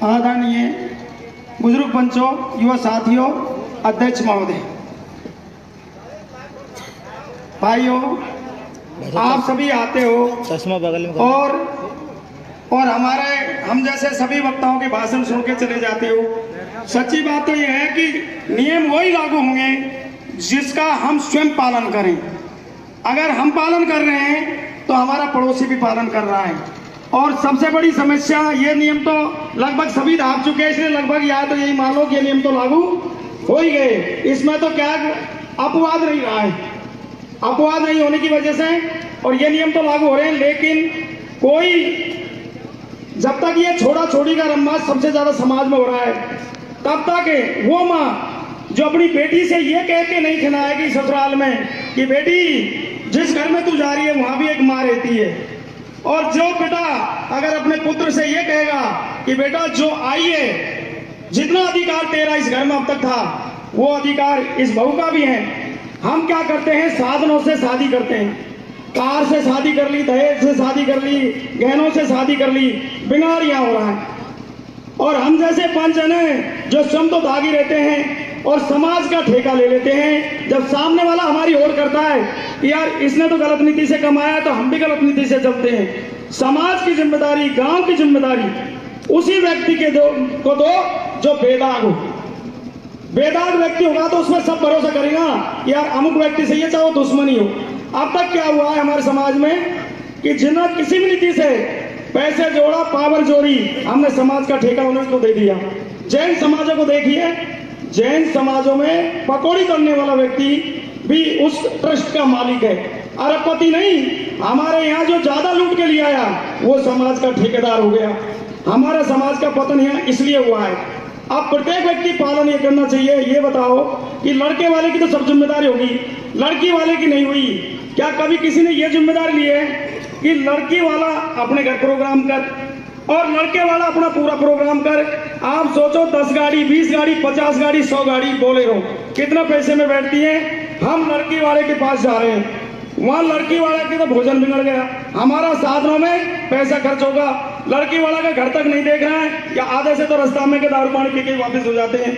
आदरणीय बुजुर्ग पंचों, युवा साथियों, अध्यक्ष महोदय, भाइयों, आप सभी आते हो चश्मा बगल में और हम जैसे सभी वक्ताओं के भाषण सुन के चले जाते हो। सच्ची बात तो यह है कि नियम वही लागू होंगे जिसका हम स्वयं पालन करें। अगर हम पालन कर रहे हैं तो हमारा पड़ोसी भी पालन कर रहा है। और सबसे बड़ी समस्या, ये नियम तो लगभग सभी भाग चुके हैं, इसलिए लगभग या तो यही मान लो कि ये नियम तो लागू हो ही गए। इसमें तो क्या अपवाद नहीं रहा है, अपवाद नहीं होने की वजह से और ये नियम तो लागू हो रहे हैं। लेकिन कोई जब तक ये छोड़ा छोड़ी का रम्माज सबसे ज्यादा समाज में हो रहा है, तब तक वो माँ जो अपनी बेटी से ये कह के नहीं खिलाएगी ससुराल में कि बेटी जिस घर में तू जा रही है वहां भी एक माँ रहती है। और जो बेटा अगर अपने पुत्र से ये कहेगा कि बेटा जो आई है, जितना अधिकार तेरा इस घर में अब तक था वो अधिकार इस बहू का भी है। हम क्या करते हैं, साधनों से शादी करते हैं, कार से शादी कर ली, दहेज से शादी कर ली, गहनों से शादी कर ली, बीमारियां हो रहा है। और हम जैसे पंच हैं जो स्वयं तो दागी रहते हैं और समाज का ठेका ले लेते हैं। जब सामने वाला हमारी ओर करता है कि यार इसने तो गलत नीति से कमाया तो हम भी गलत नीति से चलते हैं। समाज की जिम्मेदारी, गांव की जिम्मेदारी उसी व्यक्ति के को दो जो बेदाग हो। बेदाग व्यक्ति होगा तो उसमें सब भरोसा करेगा कि यार अमुक व्यक्ति से ये चाहो दुश्मनी हो। अब तक क्या हुआ है हमारे समाज में कि जिन्हें किसी भी नीति से पैसे जोड़ा, पावर जोड़ी, हमने समाज का ठेका उन्हें को दे दिया। जैन समाजों को देखिए, जैन समाजों में पकौड़ी करने वाला व्यक्ति भी उस ट्रस्ट का मालिक है, अरबपति नहीं। हमारे यहाँ जो ज्यादा लूट के लिए आया वो समाज का ठेकेदार हो गया। हमारा समाज का पतन यहाँ इसलिए हुआ है। अब प्रत्येक व्यक्ति पालन ये करना चाहिए। ये बताओ कि लड़के वाले की तो सब जिम्मेदारी होगी, लड़की वाले की नहीं हुई। क्या कभी किसी ने ये जिम्मेदारी ली है कि लड़की वाला अपने घर प्रोग्राम कर और लड़के वाला अपना पूरा प्रोग्राम कर? आप सोचो 10 गाड़ी, 20 गाड़ी, 50 गाड़ी, 100 गाड़ी बोलेरो कितना पैसे में बैठती है। हम लड़की वाले के पास जा रहे हैं, वहां लड़की वाला के तो भोजन बिगड़ गया, हमारा साधनों में पैसा खर्च होगा, लड़की वाला का घर तक नहीं देख रहा है, या आधे से तो रास्ता में के दारू पानी पी के वापस हो जाते हैं।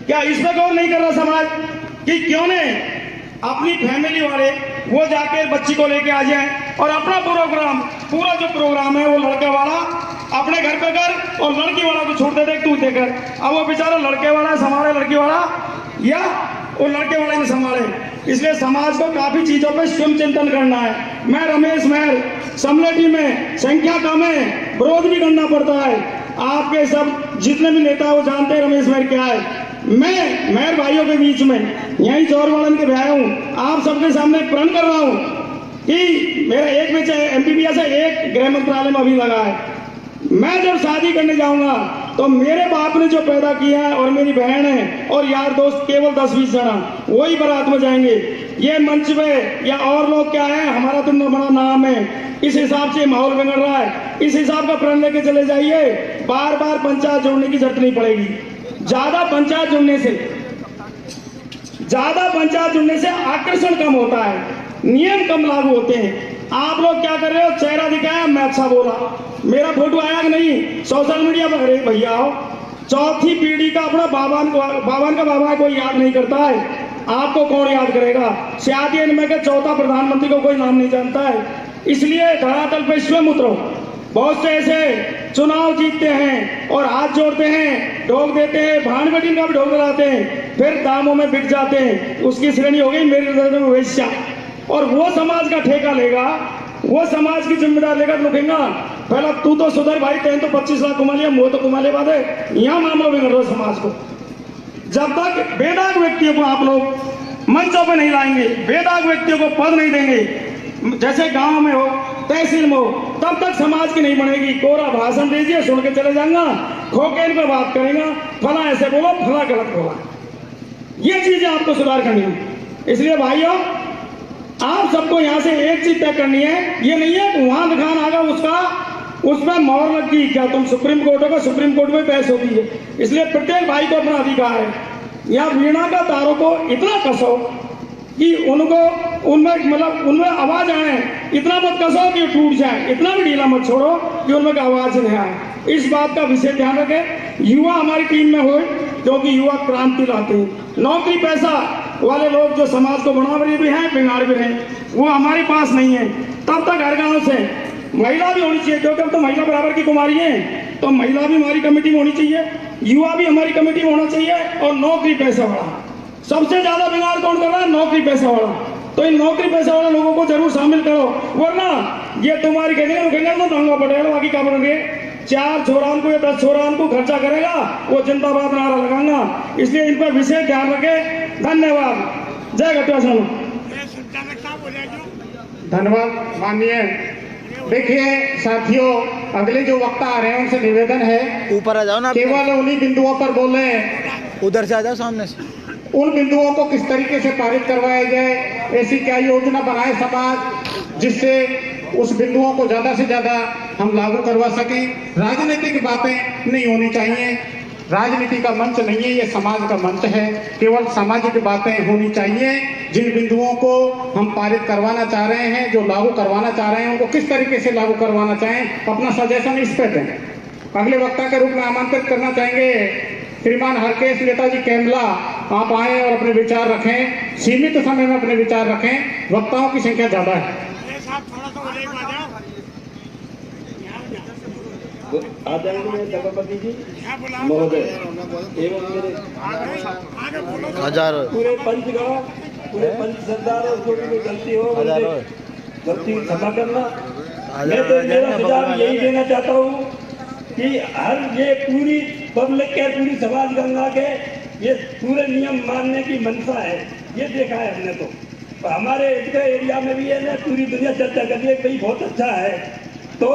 क्या इस पर गौर नहीं कर रहा समाज कि क्यों ने अपनी फैमिली वाले वो जाके बच्ची को लेके आ जाए और अपना पूरा जो प्रोग्राम है वो लड़के वाला अपने घर पे कर और लड़की वाला को छोड़ दे तू देकर। अब वो बेचारा लड़के वाला संभाले लड़की वाला या वो लड़के वाले ने संभाले। इसलिए समाज को काफी चीजों पे स्वयं चिंतन करना है। मैं रमेश महर समलेटी में संख्या कम है, विरोध भी करना पड़ता है। आपके सब जितने भी नेता वो जानते हैं रमेश महर क्या है। मैं महर भाइयों के बीच में यही चौरवाड़न के भाई हूँ, आप सबके सामने प्रण कर रहा हूँ कि मेरा एक बच्चा MBBS है, एक गृह मंत्रालय में अभी लगा है। मैं जब शादी करने जाऊंगा तो मेरे बाप ने जो पैदा किया है और मेरी बहन है और यार दोस्त केवल 10-20 जना वही बारात में जाएंगे। ये मंच पे या और लोग क्या है, हमारा तो बड़ा नाम है, इस हिसाब से माहौल बिगड़ रहा है। इस हिसाब का प्रण लेके चले जाइए, बार बार पंचायत जोड़ने की जरूरत नहीं पड़ेगी। ज्यादा पंचायत जुड़ने से आकर्षण कम होता है, नियम कम लागू होते हैं। आप लोग क्या कर रहे हो, चेहरा दिखाया मैं अच्छा बोला, मेरा फोटो आया कि नहीं सोशल मीडिया पर, अरे भैया हो चौथी पीढ़ी का अपना बाबान का बाबा कोई याद नहीं करता है, आपको कौन याद करेगा। शायद इनमें के चौथा प्रधानमंत्री को कोई नाम नहीं जानता है। इसलिए धरातल पर स्वयं उतरो। बहुत से ऐसे चुनाव जीतते हैं और हाथ जोड़ते हैं, ढोक देते हैं, भान बटीन का भी ढोक लगाते हैं, फिर दामों में बिक जाते हैं। उसकी श्रेणी हो गई मेरे नजर में वैश्या। और वो समाज का ठेका लेगा, वो समाज की जिम्मेदार लेगा, तो कहेंगे पहला तू तो सुधर भाई, तेन तो 25 लाख कमा लिया, मुँह तो कमा ले बात है। यहाँ मामलों में कर रहे हो समाज को। जब तक बेदाग व्यक्तियों को आप लोग मंचों पे नहीं लाएंगे, बेदाग व्यक्तियों को पद नहीं देंगे, जैसे गांव में हो, तहसील में हो, तब तक समाज की नहीं बनेगी। कोरा भाषण दीजिए, सुन के चले जाऊंगा, खोके पर बात करेगा, फला ऐसे बोलो, फला गलत बोला। ये चीजें आपको सुधार करनी है। इसलिए भाइयों, आप सबको यहाँ से एक चीज तय करनी है, ये नहीं है वहां दिखाना आगा उसमें मोहर लग गई, क्या तुम सुप्रीम कोर्ट होगा, सुप्रीम कोर्ट में बहस होती है। इसलिए प्रत्येक भाई को अपना अधिकार है। यहाँ वीणा का तारों को इतना कसो कि उनमें आवाज आए, इतना मत कसो कि टूट जाए, इतना भी ढीला मत छोड़ो कि उनमें आवाज नहीं आए। इस बात का विशेष ध्यान रखें। युवा हमारी टीम में हो, क्योंकि युवा क्रांति लाते हैं। नौकरी पैसा वाले लोग जो समाज को बना भी हैं, बिगाड़ भी रहे, वो हमारे पास नहीं है। तब तक हर गांव से महिला भी होनी चाहिए, क्योंकि अब तो महिला बराबर की कुमारी है, तो महिला भी हमारी कमेटी में होनी चाहिए, युवा भी हमारी कमेटी में होना चाहिए। और नौकरी पैसा वाला सबसे ज्यादा बिगाड़ कौन कर रहा है, नौकरी पैसा वाला। तो इन नौकरी पैसा वाले लोगों को जरूर शामिल करो, वरना ये तुम्हारी कहेंगे तो दंगा पड़ेगा, बाकी क्या बढ़ेंगे। 4 छोरान को या 10 छोरान को खर्चा करेगा, वो जिंदाबाद नारा लगाऊंगा। इसलिए इन पर विशेष ध्यान रखें। धन्यवाद। जय घटुआ साहब। धन्यवाद माननीय। देखिए साथियों, अगले जो वक्ता आ रहे हैं उनसे निवेदन है, ऊपर आ जाओ ना, केवल उन्हीं बिंदुओं पर बोले, उधर से आ जाओ सामने से। उन बिंदुओं को किस तरीके से पारित करवाया जाए, ऐसी क्या योजना बनाए समाज जिससे उस बिंदुओं को ज्यादा से ज्यादा हम लागू करवा सकें। राजनीतिक बातें नहीं होनी चाहिए, राजनीति का मंच नहीं है, ये समाज का मंच है। केवल सामाजिक बातें होनी चाहिए। जिन बिंदुओं को हम पारित करवाना चाह रहे हैं, जो लागू करवाना चाह रहे हैं, उनको किस तरीके से लागू करवाना चाहें, अपना सजेशन इस पर दें। अगले वक्ता के रूप में आमंत्रित करना चाहेंगे श्रीमान हरकेश नेताजी कैमला। आप आए और अपने विचार रखें, सीमित समय में अपने विचार रखें, वक्ताओं की संख्या ज्यादा है। आदरणीय सभापति जी महोदय एवं मेरे पूरे पंचगांव, पूरे पंच सरदारों को भी गलती हो, गलती क्षमा करना। मैं तो मेरा सुझाव यही देना चाहता हूँ कि हर ये पूरी पब्लिक के, पूरी समाज गंगा के ये पूरे नियम मानने की मंशा है, ये देखा है हमने। तो और हमारे इसके एरिया में भी है ना, पूरी दुनिया चर्चा कर रही है भाई बहुत अच्छा है। तो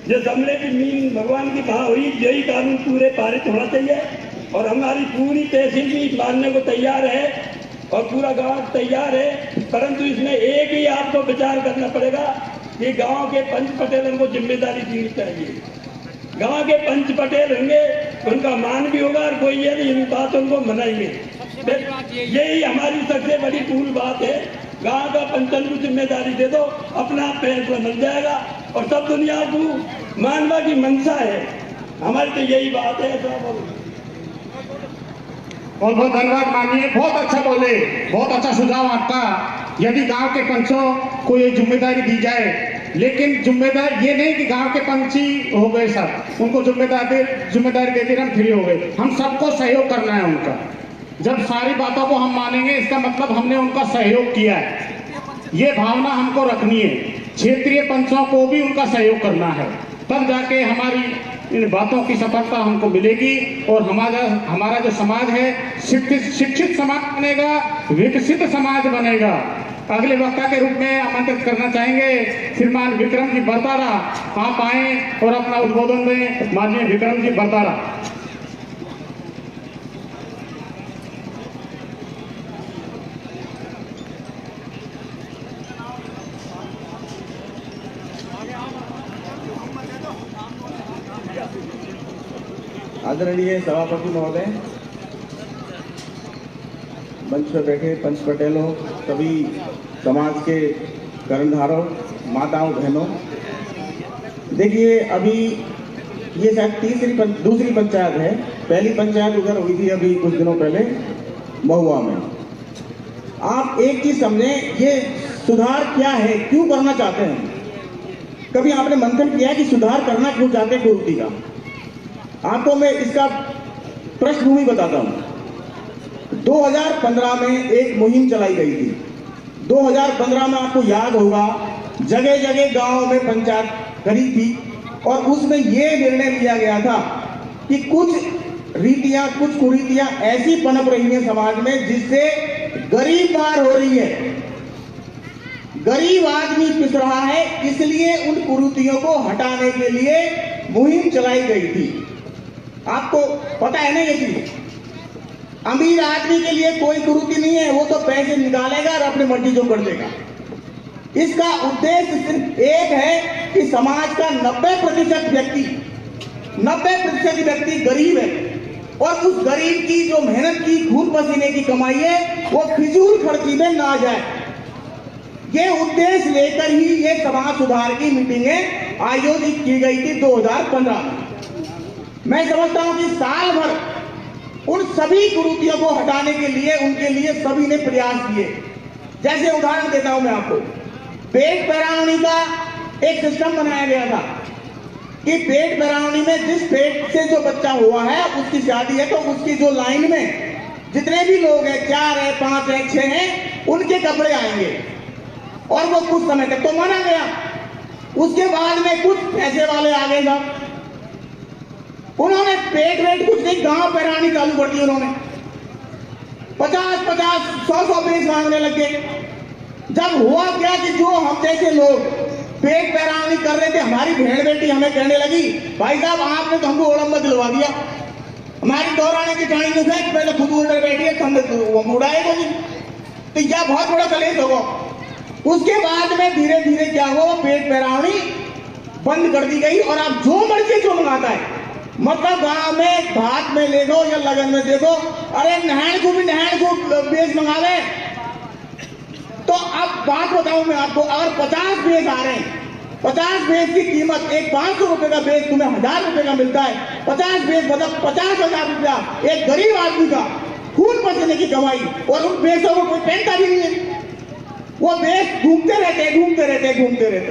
जो जमले की मीन भगवान की वहाँ हुई, यही कानून पूरे पारित होना चाहिए। और हमारी पूरी तहसील भी मानने को तैयार है और पूरा गांव तैयार है, परंतु इसमें एक ही आपको विचार करना पड़ेगा कि गांव के पंच पटेलों को जिम्मेदारी देनी चाहिए। गांव के पंच पटेल होंगे, उनका मान भी होगा और कोई ये नहीं बात उनको मनाएंगे। यही हमारी सबसे बड़ी मूल बात है। गांव का पंचन को जिम्मेदारी दे दो, अपना फैसला मिल जाएगा और सब दुनिया को मानवा की मंशा है हमारी। तो यही बात है। बहुत बहुत धन्यवाद मानिए, बहुत अच्छा बोले, बहुत अच्छा सुझाव आपका। यदि गांव के पंचों को ये जिम्मेदारी दी जाए, लेकिन जिम्मेदार ये नहीं कि गांव के पंची हो गए सब, उनको जिम्मेदारी देते हम फ्री हो गए। हम सबको सहयोग करना है उनका। जब सारी बातों को हम मानेंगे, इसका मतलब हमने उनका सहयोग किया है, ये भावना हमको रखनी है। क्षेत्रीय पंचों को भी उनका सहयोग करना है, तब जाके हमारी इन बातों की सफलता हमको मिलेगी और हमारा जो समाज है शिक्षित समाज बनेगा, विकसित समाज बनेगा। अगले वक्ता के रूप में आमंत्रित करना चाहेंगे श्रीमान विक्रम जी बरतारा। आप आए और अपना उद्बोधन दें। माननीय विक्रम जी बरतारा। आदरणीय सभापति महोदय, मंच पर बैठे पंच पटेलों, सभी समाज के कर्णधारों, माताओं, बहनों, देखिए अभी ये शायद दूसरी पंचायत है। पहली पंचायत उधर हुई थी अभी कुछ दिनों पहले महुआ में। आप एक चीज समझें, ये सुधार क्या है, क्यों करना चाहते हैं? कभी आपने मंथन किया है कि सुधार करना क्यों चाहते हैं कुरीति का? आपको मैं इसका पृष्ठभूमि बताता हूं। 2015 में एक मुहिम चलाई गई थी। 2015 में आपको याद होगा, जगह जगह गांव में पंचायत करी थी और उसमें यह निर्णय लिया गया था कि कुछ रीतियां, कुछ कुरीतियां ऐसी पनप रही हैं समाज में जिससे गरीब मार हो रही है, गरीब आदमी पिस रहा है। इसलिए उन कुरीतियों को हटाने के लिए मुहिम चलाई गई थी। आपको पता है ना ये चीज? अमीर आदमी के लिए कोई कुरीति नहीं है, वो तो पैसे निकालेगा और अपनी मर्जी जो कर देगा। इसका उद्देश्य सिर्फ एक है कि समाज का 90% व्यक्ति गरीब है और उस गरीब की जो मेहनत की, खून पसीने की कमाई है, वो फिजूल खर्ची में ना जाए। ये उद्देश्य लेकर ही ये समाज सुधार की मीटिंगें आयोजित की गई थी 2015 में। मैं समझता हूं कि साल भर उन सभी कुरीतियों को हटाने के लिए, उनके लिए सभी ने प्रयास किए। जैसे उदाहरण देता हूं मैं आपको, पेट पैरावनी का एक सिस्टम बनाया गया था कि पेट पैरावनी में जिस पेट से जो बच्चा हुआ है, उसकी शादी है, तो उसकी जो लाइन में जितने भी लोग हैं, 4 है, 5 है, 6 हैं, उनके कपड़े आएंगे और वो कुछ समय तक तो माना गया। उसके बाद में कुछ पैसे वाले आ गए साहब, उन्होंने पेट वेट कुछ नहीं, गांव पैरानी चालू कर दी। उन्होंने 50-50, 100-100 पेज मांगने लग गए। जब हुआ क्या कि जो हम जैसे लोग पेट पैरानी कर रहे थे, हमारी बहन बेटी हमें कहने लगी, भाई साहब आपने तो हमको ओलंबा दिलवा दिया, हमारी दौराने की टाइम में से पहले खुद उल्टे बैठी है, हम उड़ाएगा नहीं, तो यह बहुत बड़ा कलेश होगा। उसके बाद में धीरे धीरे क्या हुआ, पेट पैरावनी बंद कर दी गई और आप जो मर्जी जो मंगाता है, मतलब गांव में भात में ले दो या लगन में देखो, अरे नहैन को बेच मंगावे। तो अब बात बताऊं मैं आपको, अगर 50 बेच आ रहे हैं, 50 बेच की कीमत, एक 500 रुपए का बेच तुम्हें 1000 रुपए का मिलता है, 50 बेच मतलब 50,000 रुपया एक गरीब आदमी का खून पसीने की कमाई, और उन बेचों को कोई पहनता भी नहीं है, वो बेच घूमते रहते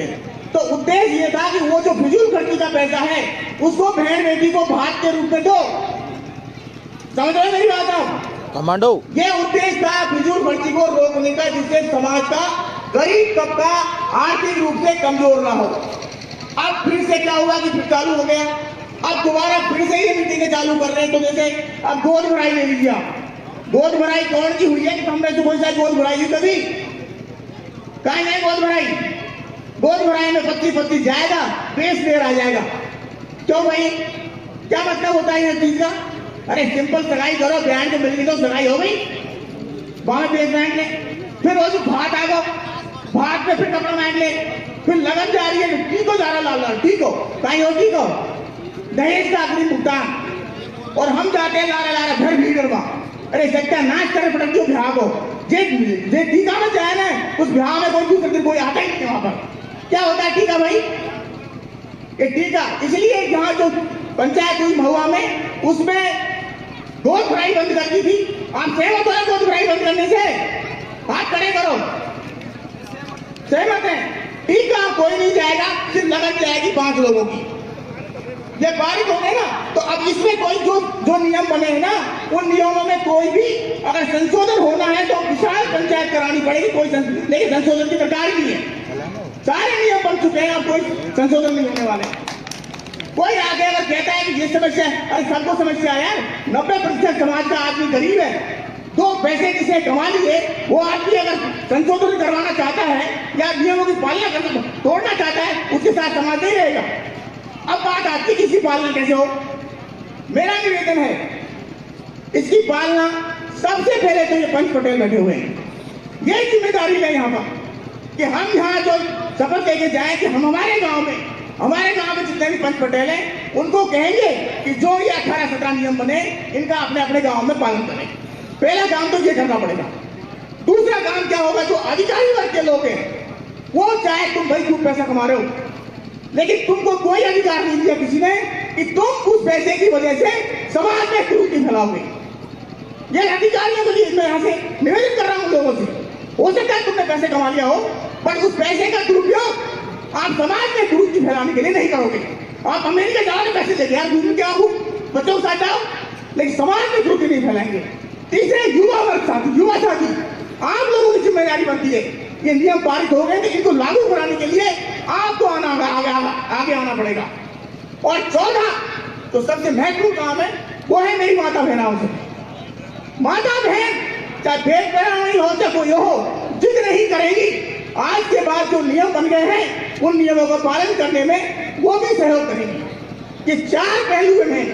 हैं। तो उद्देश्य ये था कि वो जो फिजूल खर्ची का पैसा है, उसको बहन बेटी को भात के रूप में दो। समझ रहे मेरी बात आप? कमांडो, ये उद्देश्य था फिजूल खर्ची को रोकने का, जिससे समाज का गरीब तबका आर्थिक रूप से कमजोर ना हो। अब फिर से क्या हुआ कि फिर चालू हो गया अब दोबारा फिर से ये मीटिंगें चालू कर रहे हैं। तो जैसे अब गोद भराई ले लीजिए आप, गोद भराई कौन की हुई है कि हमने तो कोई सा गोद भराई हुई कभी? कहीं नहीं गोद भराई। गोद भराई में 25-25 जाएगा, पेश देर आ जाएगा। क्यों भाई, क्या मतलब होता है इस चीज का? अरे सिंपल सगाई करो, बहन को मिल गई तो सगाई हो गई, वहां पेश मांग ले, फिर वो जो भात आ गो, भात पे फिर कपड़ा मांग ले, फिर लगन जा रही है, ठीक हो जा रहा लाल लाल, ठीक हो कहीं हो, ठीक हो दहेज का अग्रिम भुगतान, और हम जाते हैं लारा लारा घर भीड़ में। अरे सच्चा नाच करे पटक दो ब्याह को, जे टीका में जाए ना उस ब्याह में कोई दूसरे दिन कोई आता ही नहीं वहां पर। क्या होता है टीका भाई? ये टीका इसलिए जहां जो पंचायत हुई महुआ में, उसमें गोद भराई बंद कर दी थी। आप सहमत हो गोद भराई बंद करने से? हाथ खड़े करो, सहमत है? टीका कोई नहीं जाएगा, सिर्फ लगन जाएगी 5 लोगों की। ये पारित हो गए ना, तो अब इसमें कोई जो नियम बने हैं ना, उन नियमों में कोई भी अगर संशोधन होना है तो विशाल पंचायत करानी पड़ेगी। कोई लेकिन संशोधन की प्रकार नहीं है, सारे नियम बन चुके हैं, अब कोई संशोधन नहीं होने वाले। कोई आगे अगर कहता है कि ये समस्या है, अरे सबको समस्या है यार। 90% समाज का आदमी गरीब है, 2 पैसे किसे कमा लिए, वो आदमी अगर संशोधन करवाना चाहता है या नियमों की पालना करना तोड़ना चाहता है, उसके साथ समाज नहीं रहेगा। अब बात आती है इसकी पालना कैसे हो। मेरा निवेदन है, इसकी पालना सबसे पहले तो ये पंच पटेल बैठे हुए हैं, ये जिम्मेदारी है यहाँ पर कि हम यहाँ जो शपथ लेके जाए कि हम हमारे गांव में जितने भी पंच पटेल हैं उनको कहेंगे कि जो ये 18-17 नियम बने इनका अपने अपने गांव में पालन करें। पहला काम तो ये करना पड़ेगा। दूसरा काम क्या होगा, जो अधिकारी वर्ग के लोग हैं वो चाहे तुम भाई खूब पैसा कमा रहे हो, लेकिन तुमको कोई अधिकार नहीं दिया किसी ने कि तुम उस पैसे की वजह से समाज में कुरीति फैलाओगे। ये अधिकारियों के लिए मैं यहाँ से निवेदन कर रहा हूँ लोगों से। हो सकता है तुमने पैसे कमा लिया हो, पर उस पैसे का दुरुपयोग आप समाज में कुरीति फैलाने के लिए नहीं करोगे। आप अमेरिका जाओगे पैसे लेके, यार दूसरे क्या हो, बच्चों के साथ जाओ, लेकिन समाज में कुरीति नहीं फैलाएंगे। तीसरे युवा वर्ग साथी, युवा साथी, आप लोगों की जिम्मेदारी बनती है। ये नियम पारित हो गए, इनको लागू कराने के लिए आपको आगे आना पड़ेगा। और 14 तो सबसे महत्वपूर्ण काम है, वो है मेरी माता बहनाओं से। माता बहन चाहे भेद बहना नहीं हो, चाहे कोई हो, जिद नहीं करेगी। आज के बाद जो नियम बन गए हैं उन नियमों का पालन करने में वो भी सहयोग करेंगी। ये 4 पहलू में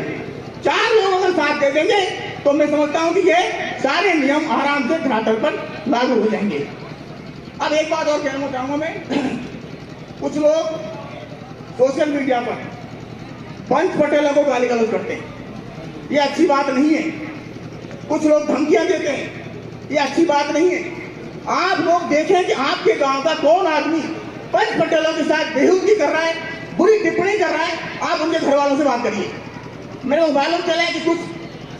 4 लोग अगर साथ दे देंगे तो मैं समझता हूं कि ये सारे नियम आराम से धरातल पर लागू हो जाएंगे। अब एक बात और कहना चाहूंगा मैं, कुछ लोग सोशल मीडिया पर पंच पटेलों को गाली गलौज करते हैं, ये अच्छी बात नहीं है। कुछ लोग धमकियां देते हैं, ये अच्छी बात नहीं है। आप लोग देखें कि आपके गांव का कौन आदमी पंच पटेलों के साथ बेहुदगी कर रहा है, बुरी टिप्पणी कर रहा है, आप उनके घर वालों से बात करिए। मेरे को मालूम चला है कि कुछ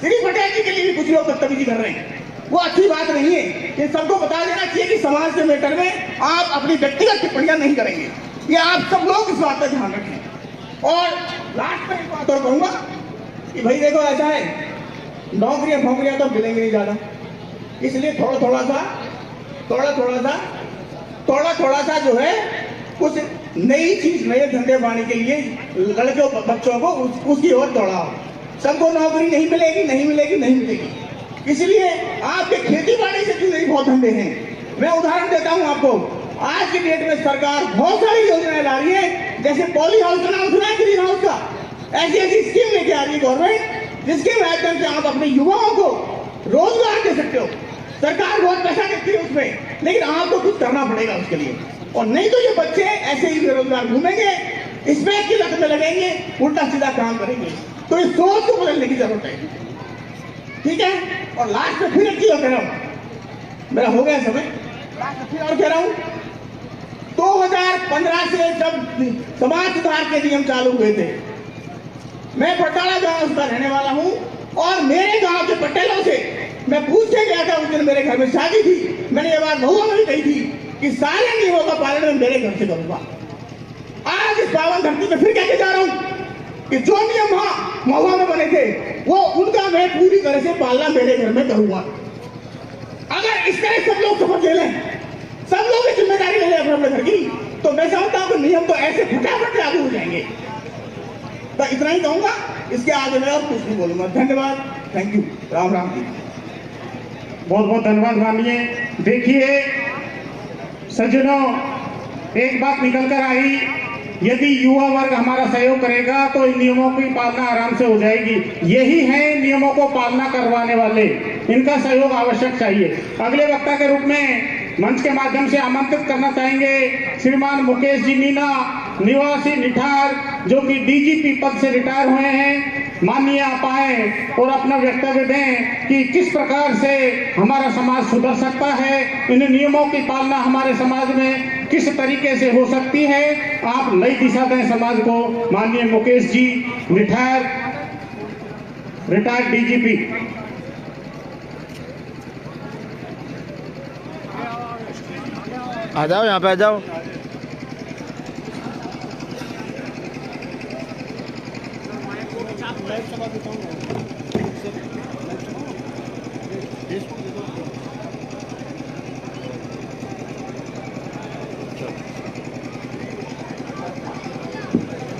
श्री पटेल जी के लिए भी कुछ लोग बदतमीजी कर रहे हैं, वो अच्छी बात नहीं है। ये सबको बता देना चाहिए कि समाज के मैटर में आप अपनी व्यक्तिगत टिप्पणियां नहीं करेंगे। ये आप सब लोग इस बात का ध्यान रखें। और लास्ट में एक बात और कहूंगा कि भाई देखो ऐसा है, नौकरियां तो मिलेंगी नहीं ज्यादा, इसलिए थोड़ा सा जो है कुछ नई चीज, नए धंधे पाने के लिए लड़कों बच्चों को उसकी ओर दौड़ाओ। सबको नौकरी नहीं मिलेगी, इसलिए आपके खेती बाड़ी से जुड़े बहुत धंधे हैं। मैं उदाहरण देता हूं आपको, आज की डेट में सरकार बहुत सारी योजनाएं ला रही है, जैसे पॉली हाउस का नाम सुना है, ग्रीन हाउस का, ऐसी स्कीम लेके आ रही है गवर्नमेंट, जिसके माध्यम से आप अपने युवाओं को रोजगार दे सकते हो। सरकार बहुत पैसा देती है उसमें, लेकिन आपको कुछ करना पड़ेगा उसके लिए, और नहीं तो ये बच्चे ऐसे ही बेरोजगार घूमेंगे, इसमें की लत में लगेंगे, उल्टा सीधा काम करेंगे। तो इस सोच को बदलने की जरूरत है, ठीक है। और लास्ट में फिर एक चीज कह रहा हूं, मेरा हो गया समय, लास्ट में फिर और कह रहा हूं, 2015 से जब समाज सुधार के नियम चालू हुए थे, मैं पटाला गांव का रहने वाला हूं, और मेरे गांव के पटेलों से मैं पूछ के गया था, उस दिन मेरे घर में शादी थी, मैंने ये बात महुआ में भी कही थी कि सारे नियमों का पालन मैं मेरे घर से करूंगा। आज इस पावन धरती में फिर कहते जा रहा हूं कि जो नियम वहां महुआ में बने थे वो उनका मैं पूरी तरह से पालना मेरे घर में करूंगा। अगर इस तरह सब लोग शपथ ले लें, सब लोग जिम्मेदारी ले लें अपने घर की, तो मैं समझता हूं कि नियम तो ऐसे फटाफट लागू हो जाएंगे। तो इतना ही कहूंगा, इसके आगे मैं और कुछ नहीं बोलूंगा। धन्यवाद, थैंक यू, राम राम जी। बहुत बहुत धन्यवाद माननीय। देखिए सज्जनों, एक बात निकल कर आई, यदि युवा वर्ग हमारा सहयोग करेगा तो इन नियमों की पालना आराम से हो जाएगी। यही है नियमों को पालना करवाने वाले, इनका सहयोग आवश्यक चाहिए। अगले वक्ता के रूप में मंच के माध्यम से आमंत्रित करना चाहेंगे श्रीमान मुकेश जी मीना, निवासी निठार, जो कि डीजीपी पद से रिटायर हुए हैं। माननीय आप आए और अपना वक्तव्य दें कि किस प्रकार से हमारा समाज सुधर सकता है, इन नियमों की पालना हमारे समाज में किस तरीके से हो सकती है, आप नई दिशा दें समाज को। माननीय मुकेश जी, रिटायर्ड डीजीपी। आ जाओ, यहाँ पे आ जाओ।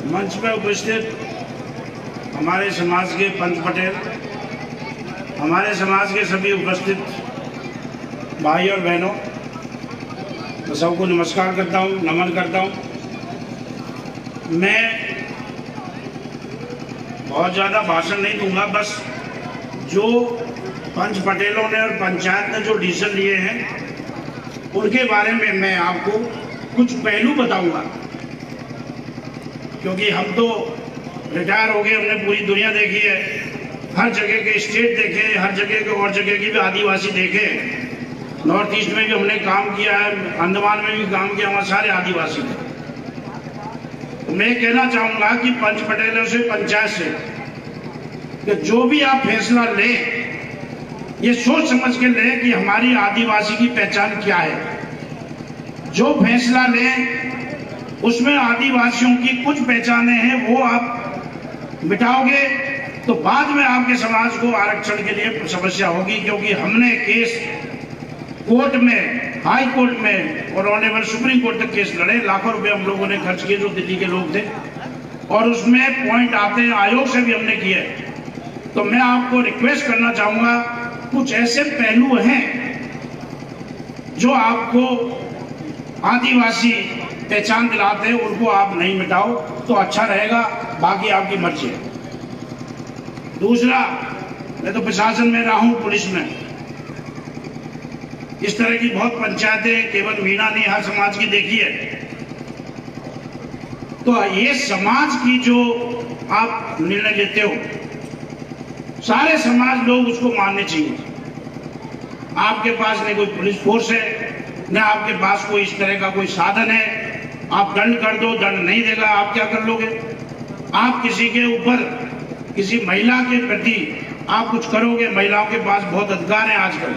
मंच पर उपस्थित हमारे समाज के पंच पटेल, हमारे समाज के सभी उपस्थित भाई और बहनों, मैं सबको नमस्कार करता हूँ, नमन करता हूँ। मैं बहुत ज़्यादा भाषण नहीं दूंगा, बस जो पंच पटेलों ने और पंचायत ने जो डिसीजन लिए हैं उनके बारे में मैं आपको कुछ पहलू बताऊंगा, क्योंकि हम तो रिटायर हो गए, हमने पूरी दुनिया देखी है, हर जगह के स्टेट देखे, हर जगह के और जगह की भी आदिवासी देखे, नॉर्थ ईस्ट में भी हमने काम किया है, अंडमान में भी काम किया, वहाँ सारे आदिवासी थे। तो मैं कहना चाहूँगा कि पंच पटेलों से, पंचायत से, कि जो भी आप फैसला लें, ये सोच समझ के लें कि हमारी आदिवासी की पहचान क्या है। जो फैसला लें उसमें आदिवासियों की कुछ पहचानें हैं, वो आप मिटाओगे तो बाद में आपके समाज को आरक्षण के लिए समस्या होगी। क्योंकि हमने केस कोर्ट में, हाई कोर्ट में और ऑनरेबल सुप्रीम कोर्ट तक केस लड़े, लाखों रुपए हम लोगों ने खर्च किए, जो दिल्ली के लोग थे, और उसमें पॉइंट आते हैं, आयोग से भी हमने किए। तो मैं आपको रिक्वेस्ट करना चाहूंगा, कुछ ऐसे पहलू हैं जो आपको आदिवासी पहचान दिलाते हैं, उनको आप नहीं मिटाओ तो अच्छा रहेगा, बाकी आपकी मर्जी है। दूसरा, मैं तो प्रशासन में रहा हूं, पुलिस में, इस तरह की बहुत पंचायतें केवल मीना नहीं हर समाज की देखी है। तो ये समाज की जो आप निर्णय लेते हो, सारे समाज लोग उसको मानने चाहिए। आपके पास न कोई पुलिस फोर्स है, न आपके पास कोई इस तरह का कोई साधन है, आप दंड कर दो, दंड नहीं देगा, आप क्या कर लोगे? आप किसी के ऊपर, किसी महिला के प्रति आप कुछ करोगे, महिलाओं के पास बहुत अधिकार है आजकल,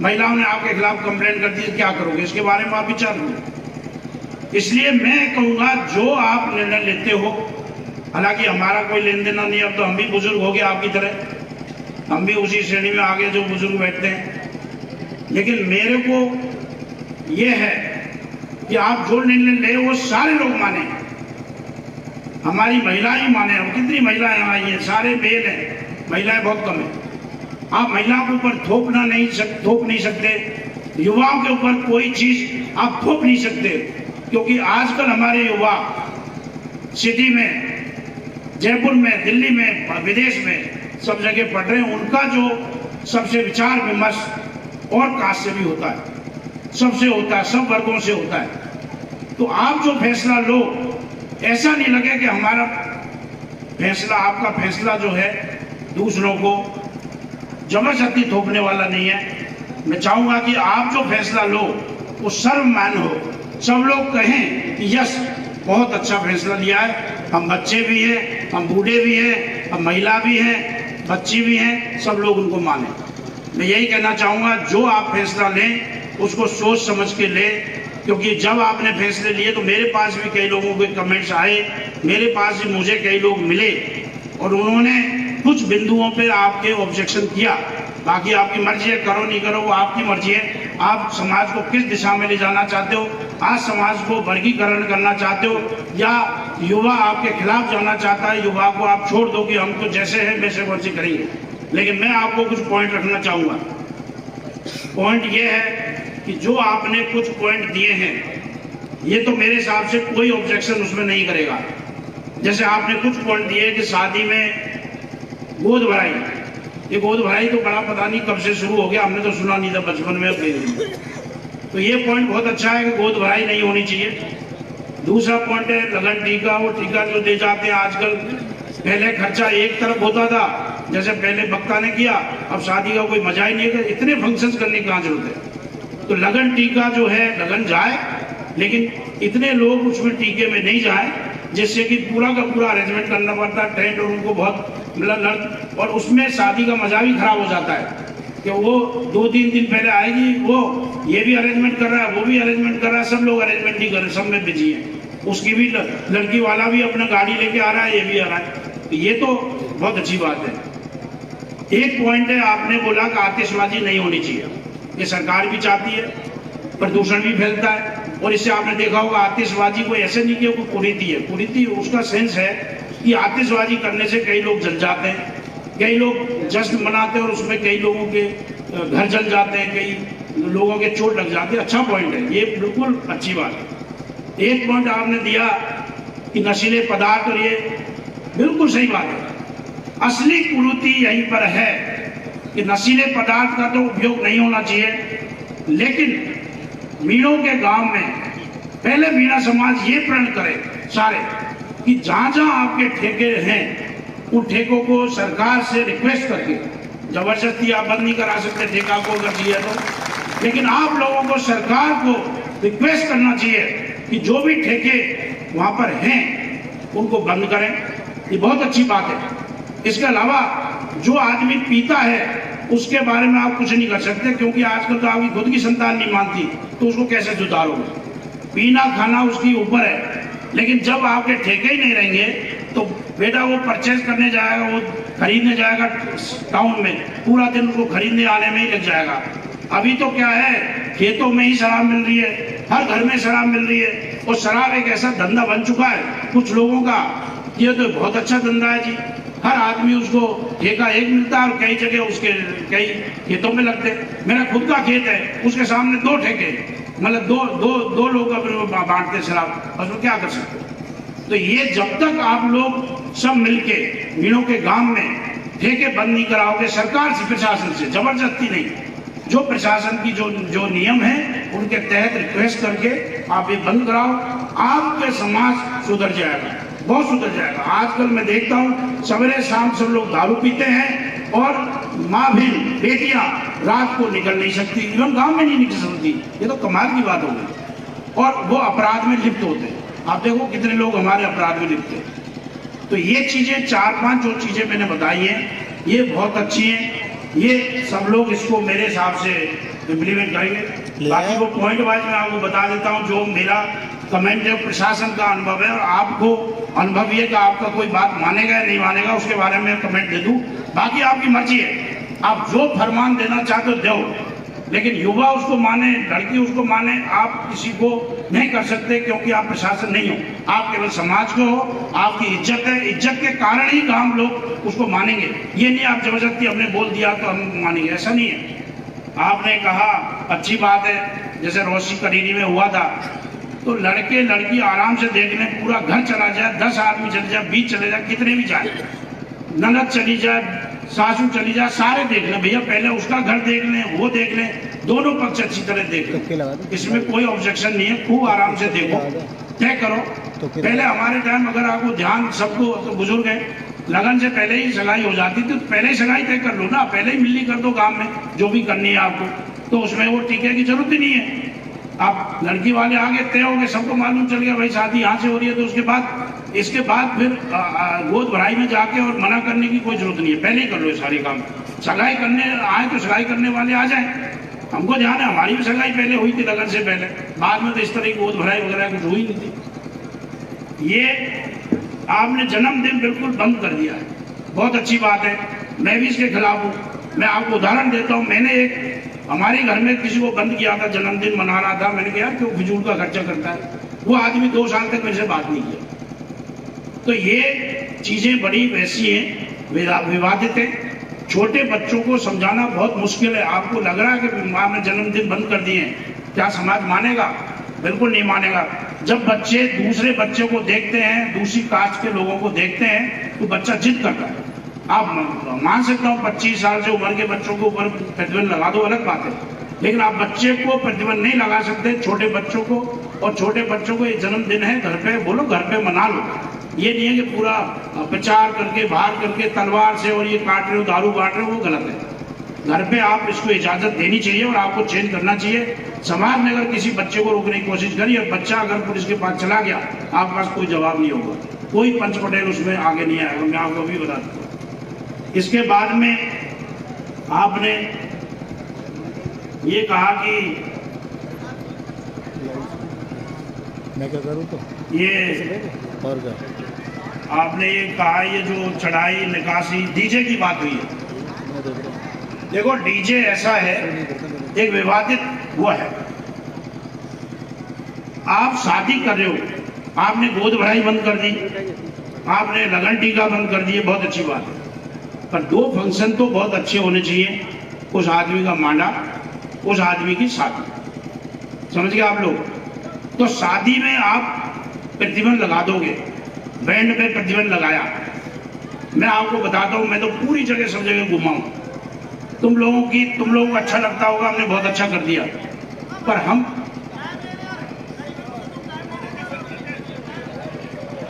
महिलाओं ने आपके खिलाफ कंप्लेंट कर दी, क्या करोगे? इसके बारे में आप विचार करो। इसलिए मैं कहूँगा, जो आप निर्णय लेते हो, हालांकि हमारा कोई लेन देना नहीं, अब तो हम भी बुजुर्ग हो गए आपकी तरह, हम भी उसी श्रेणी में आगे जो बुजुर्ग बैठते हैं, लेकिन मेरे को ये है कि आप जो निर्णय ले वो सारे लोग माने, हमारी महिलाएं ही माने। अब कितनी महिलाएं यहाँ आई हैं, सारे मेल हैं, महिलाएं बहुत कम है। आप महिलाओं के ऊपर थोप नहीं सकते, युवाओं के ऊपर कोई चीज आप थोप नहीं सकते, क्योंकि आजकल हमारे युवा सिटी में, जयपुर में, दिल्ली में, विदेश में सब जगह पढ़ रहे हैं। उनका जो सबसे विचार विमर्श और कास्ट से भी होता है, सबसे होता है, सब वर्गों से होता है। तो आप जो फैसला लो, ऐसा नहीं लगे कि हमारा फैसला, आपका फैसला जो है दूसरों को जबरदस्ती थोपने वाला नहीं है। मैं चाहूंगा कि आप जो फैसला लो वो सर्वमान्य हो, सब लोग कहें कि यस, बहुत अच्छा फैसला लिया है, हम बच्चे भी हैं, हम बूढ़े भी हैं, हम महिला भी हैं, बच्ची भी हैं, सब लोग उनको माने। मैं यही कहना चाहूँगा, जो आप फैसला लें उसको सोच समझ के लें, क्योंकि जब आपने फैसले लिए तो मेरे पास भी कई लोगों के कमेंट्स आए, मेरे पास भी मुझे कई लोग मिले और उन्होंने कुछ बिंदुओं पे आपके ऑब्जेक्शन किया। बाकी आपकी मर्जी है, करो नहीं करो वो आपकी मर्जी है। आप समाज को किस दिशा में ले जाना चाहते हो? आज समाज को वर्गीकरण करना चाहते हो या युवा आपके खिलाफ जाना चाहता है? युवा को आप छोड़ दो कि हम तो जैसे हैं वैसे वैसे करेंगे। लेकिन मैं आपको कुछ पॉइंट रखना चाहूंगा। पॉइंट ये है कि जो आपने कुछ पॉइंट दिए हैं, ये तो मेरे हिसाब से कोई ऑब्जेक्शन उसमें नहीं करेगा। जैसे आपने कुछ पॉइंट दिए कि शादी में गोद भराई, ये गोद भराई तो बड़ा पता नहीं कब से शुरू हो गया, हमने तो सुना नहीं था बचपन में। तो ये पॉइंट बहुत अच्छा है कि गोद भराई नहीं होनी चाहिए। दूसरा पॉइंट है लगन टीका, वो टीका जो दे जाते हैं आजकल, पहले खर्चा एक तरफ होता था, जैसे पहले वक्ता ने किया, अब शादी का कोई मजा ही नहीं है, इतने फंक्शंस करने की कहाँ जरूरत है। तो लगन टीका जो है लगन जाए, लेकिन इतने लोग उसमें टीके में नहीं जाए, जिससे कि पूरा का पूरा अरेंजमेंट करना पड़ता है, टेंट और उनको बहुत मतलब, और उसमें शादी का मजा भी खराब हो जाता है कि वो 2-3 दिन पहले आएगी, वो ये भी अरेंजमेंट कर रहा है, वो भी अरेंजमेंट कर रहा है, सब लोग अरेंजमेंट नहीं कर रहे, सब में बिजी है। उसकी भी लड़की वाला भी अपना गाड़ी लेके आ रहा है, ये भी आ रहा है। तो ये तो बहुत अच्छी बात है। एक पॉइंट है, आपने बोला कि आतिशबाजी नहीं होनी चाहिए, ये सरकार भी चाहती है, प्रदूषण भी फैलता है। और इससे आपने देखा होगा आतिशबाजी को ऐसे नहीं कि वो कुरीति है, कुरीति उसका सेंस है कि आतिशबाजी करने से कई लोग जल जाते हैं, कई लोग जश्न मनाते हैं और उसमें कई लोगों के घर जल जाते हैं, कई लोगों के चोट लग जाती है। अच्छा पॉइंट है, ये बिल्कुल अच्छी बात है। एक पॉइंट आपने दिया कि नशीले पदार्थ, और ये बिल्कुल सही बात है। असली कुरीति यहीं पर है कि नशीले पदार्थ का तो उपयोग नहीं होना चाहिए, लेकिन मीणों के गांव में पहले मीणा समाज ये प्रण करे सारे कि जहां जहां आपके ठेके हैं, उन ठेकों को सरकार से रिक्वेस्ट करके, जबरदस्ती आप बंद नहीं करा सकते ठेका को अगर दिया तो, लेकिन आप लोगों को सरकार को रिक्वेस्ट करना चाहिए कि जो भी ठेके वहां पर हैं उनको बंद करें। ये बहुत अच्छी बात है। इसके अलावा जो आदमी पीता है उसके बारे में आप कुछ नहीं कर सकते, क्योंकि आजकल तो आपकी खुद की संतान नहीं मानती, तो उसको कैसे सुधारोगे? पीना खाना उसकी ऊपर है, लेकिन जब आपके ठेके ही नहीं रहेंगे तो बेटा वो परचेज करने जाएगा, वो खरीदने जाएगा टाउन में, पूरा दिन उसको खरीदने आने में ही लग जाएगा। अभी तो क्या है, खेतों में ही शराब मिल रही है, हर घर में शराब मिल रही है, और शराब एक ऐसा धंधा बन चुका है कुछ लोगों का, ये तो बहुत अच्छा धंधा है जी। हर आदमी उसको ठेका एक मिलता है और कई जगह उसके कई खेतों में लगते। मेरा खुद का खेत है, उसके सामने 2 ठेके, मतलब दो लोग बांटते शराब, उसमें क्या कर सकते? तो ये जब तक आप लोग सब मिलके मीणों के गांव में ठेके बंद नहीं कराओगे, सरकार से प्रशासन से जबरदस्ती नहीं, जो प्रशासन की जो नियम है उनके तहत रिक्वेस्ट करके आप ये बंद कराओ, आपके समाज सुधर जाएगा, बहुत सुधर जाएगा। आजकल मैं देखता हूँ सवेरे शाम सब लोग दारू पीते हैं, और माँ भी बेटियां रात को निकल नहीं सकती, इवन गांव में नहीं निकल सकती। ये तो कमाल की बात हो गई, और वो अपराध में लिप्त होते हैं। आप देखो कितने लोग हमारे अपराध में लिप्त हैं। तो ये चीजें 4-5 जो चीजें मैंने बताई हैं ये बहुत अच्छी हैं, ये सब लोग इसको मेरे हिसाब से इम्प्लीमेंट करेंगे। बाकी वो पॉइंट वाइज मैं आपको बता देता हूँ, जो मेरा कमेंट है प्रशासन का अनुभव है, और आपको अनुभव ये कि आपका कोई बात मानेगा या नहीं मानेगा उसके बारे में कमेंट दे दूं। बाकी आपकी मर्जी है, आप जो फरमान देना चाहते हो दो, लेकिन युवा उसको माने, लड़की उसको माने, आप किसी को नहीं कर सकते, क्योंकि आप प्रशासन नहीं हो, आप केवल समाज को हो, आपकी इज्जत है, इज्जत के कारण ही हम लोग उसको मानेंगे। ये नहीं आप जबरदस्ती हमने बोल दिया तो हम मानेंगे, ऐसा नहीं है। आपने कहा अच्छी बात है, जैसे रोशी करीरी में हुआ था, तो लड़के लड़की आराम से देख लें, पूरा घर चला जाए, 10 आदमी चले जाए, 20 चले जाए, कितने भी जाए, ननद चली जाए, सासू चली जाए, सारे देख लें भैया, पहले उसका घर देख लें, वो देख लें, दोनों पक्ष अच्छी तरह देख लें, इसमें कोई ऑब्जेक्शन नहीं है। खूब आराम से देखो, तय करो। पहले हमारे टाइम अगर आपको ध्यान, सबको तो बुजुर्ग है, लगन से पहले ही सगाई हो जाती थी, तो पहले ही सगाई तय कर लो ना, पहले ही मिलनी कर दो गाँव में, जो भी करनी है आपको, तो उसमें वो टीके की जरूरत ही नहीं है। आप लड़की वाले आगे तय हो गए, सबको मालूम चल गया भाई शादी यहाँ से हो रही है, तो उसके बाद इसके बाद फिर गोद भराई में जाके और मना करने की कोई जरूरत नहीं है, पहले ही कर लो सारे काम। सगाई करने आए तो सगाई करने वाले आ जाए, हमको ध्यान है हमारी भी सगाई पहले हुई थी लगन से पहले, बाद में तो इस तरह की गोद भराई वगैरह कुछ हुई नहीं थी। ये आपने जन्मदिन बिल्कुल बंद कर दिया है, बहुत अच्छी बात है, मैं भी इसके खिलाफ हूँ। मैं आपको उदाहरण देता हूँ, मैंने एक हमारे घर में किसी को बंद किया था, जन्मदिन मना रहा था, मैंने कहा क्यों फिजूल का खर्चा करता है, वो आदमी 2 साल तक मेरे से बात नहीं किया। तो ये चीजें बड़ी वैसी हैं, विवादित हैं। छोटे बच्चों को समझाना बहुत मुश्किल है। आपको लग रहा है कि आपने जन्मदिन बंद कर दिए, क्या समाज मानेगा? बिल्कुल नहीं मानेगा। जब बच्चे दूसरे बच्चे को देखते हैं, दूसरी कास्ट के लोगों को देखते हैं, तो बच्चा जिद करता है। आप मान सकता हूँ 25 साल से उम्र के बच्चों के ऊपर प्रतिबंध लगा दो, अलग बात है, लेकिन आप बच्चे को प्रतिबंध नहीं लगा सकते, छोटे बच्चों को। और छोटे बच्चों को ये जन्मदिन है, घर पे बोलो, घर पे मना लो। ये नहीं है कि पूरा प्रचार करके बाहर करके तलवार से और ये काट रहे हो, दारू बांट रहे हो, वो गलत है। घर पे आप इसको इजाजत देनी चाहिए और आपको चेंज करना चाहिए। समाज ने अगर किसी बच्चे को रोकने की कोशिश करी और बच्चा अगर पुलिस के पास चला गया, आपके पास कोई जवाब नहीं होगा, कोई पंच पटेल उसमें आगे नहीं आएगा, मैं आपको भी बता दूँ। इसके बाद में आपने ये कहा कि मैं क्या करूँ, तो ये और क्या आपने ये कहा, ये जो चढ़ाई निकासी डीजे की बात हुई है, देखो डीजे ऐसा है, एक विवादित वो है। आप शादी कर रहे हो, आपने गोद भराई बंद कर दी, आपने लगन टीका बंद कर दिए, बहुत अच्छी बात है, पर 2 फंक्शन तो बहुत अच्छे होने चाहिए। उस आदमी का मांडा, उस आदमी की शादी, समझ गए आप लोग? तो शादी में आप प्रतिबंध लगा दोगे, बैंड पे प्रतिबंध लगाया, मैं आपको बताता हूं, मैं तो पूरी जगह सब जगह घुमा हूं। तुम लोगों को अच्छा लगता होगा, हमने बहुत अच्छा कर दिया, पर हम,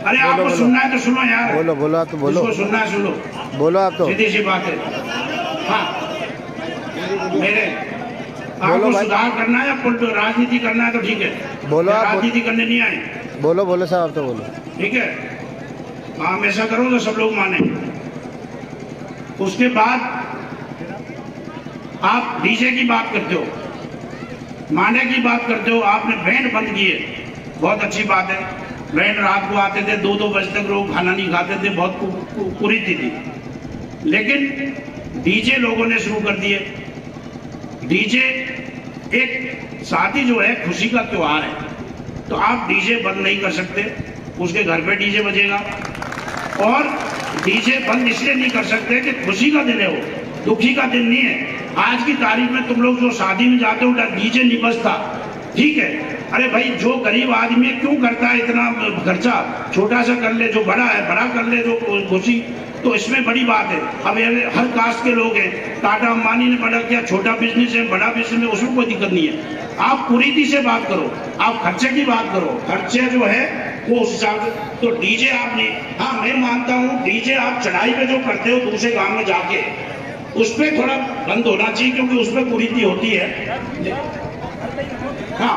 अरे आपको सुनना है तो सुनो यार, बोलो आप तो बोलो, इसको सुनना है सुन लो, बोलो आप तो, सीधी सी बात है। हाँ, मेरे आपको सुधार करना है या राजनीति करना है तो ठीक है, बोलो आप, राजनीति करने नहीं आए, बोलो साहब, तो बोलो, ठीक है। आप ऐसा करो तो सब लोग माने। उसके बाद आप डीजे की बात करते हो, मांडे की बात करते हो, आपने बैंड बंद किए, बहुत अच्छी बात है। बैंड रात को आते थे, 2-2 बजे तक लोग खाना नहीं खाते थे, बहुत कुरीति थी। लेकिन डीजे लोगों ने शुरू कर दिए। डीजे, एक शादी जो है खुशी का त्योहार है, तो आप डीजे बंद नहीं कर सकते, उसके घर पे डीजे बजेगा। और डीजे बंद इसलिए नहीं कर सकते कि खुशी का दिन है, वो दुखी का दिन नहीं है। आज की तारीख में तुम लोग जो शादी में जाते हो, डीजे नहीं बजता, ठीक है। अरे भाई, जो गरीब आदमी क्यों करता है इतना खर्चा, छोटा सा कर ले, जो बड़ा है बड़ा कर ले, जो खुशी, तो इसमें बड़ी बात है। अब हर कास्ट के लोग हैं, टाटा अंबानी ने बड़ा किया, छोटा बिजनेस है, बड़ा बिजनेस है, उसमें कोई दिक्कत नहीं है। आप कुरीति से बात करो, आप खर्चे की बात करो, खर्चे जो है वो उस हिसाब से। तो डीजे आपने, हाँ मैं मानता हूँ, डीजे आप चढ़ाई पे जो करते हो दूसरे गांव में जाके, उस पर थोड़ा बंद होना चाहिए, क्योंकि उस पर कुरीति होती है। हाँ,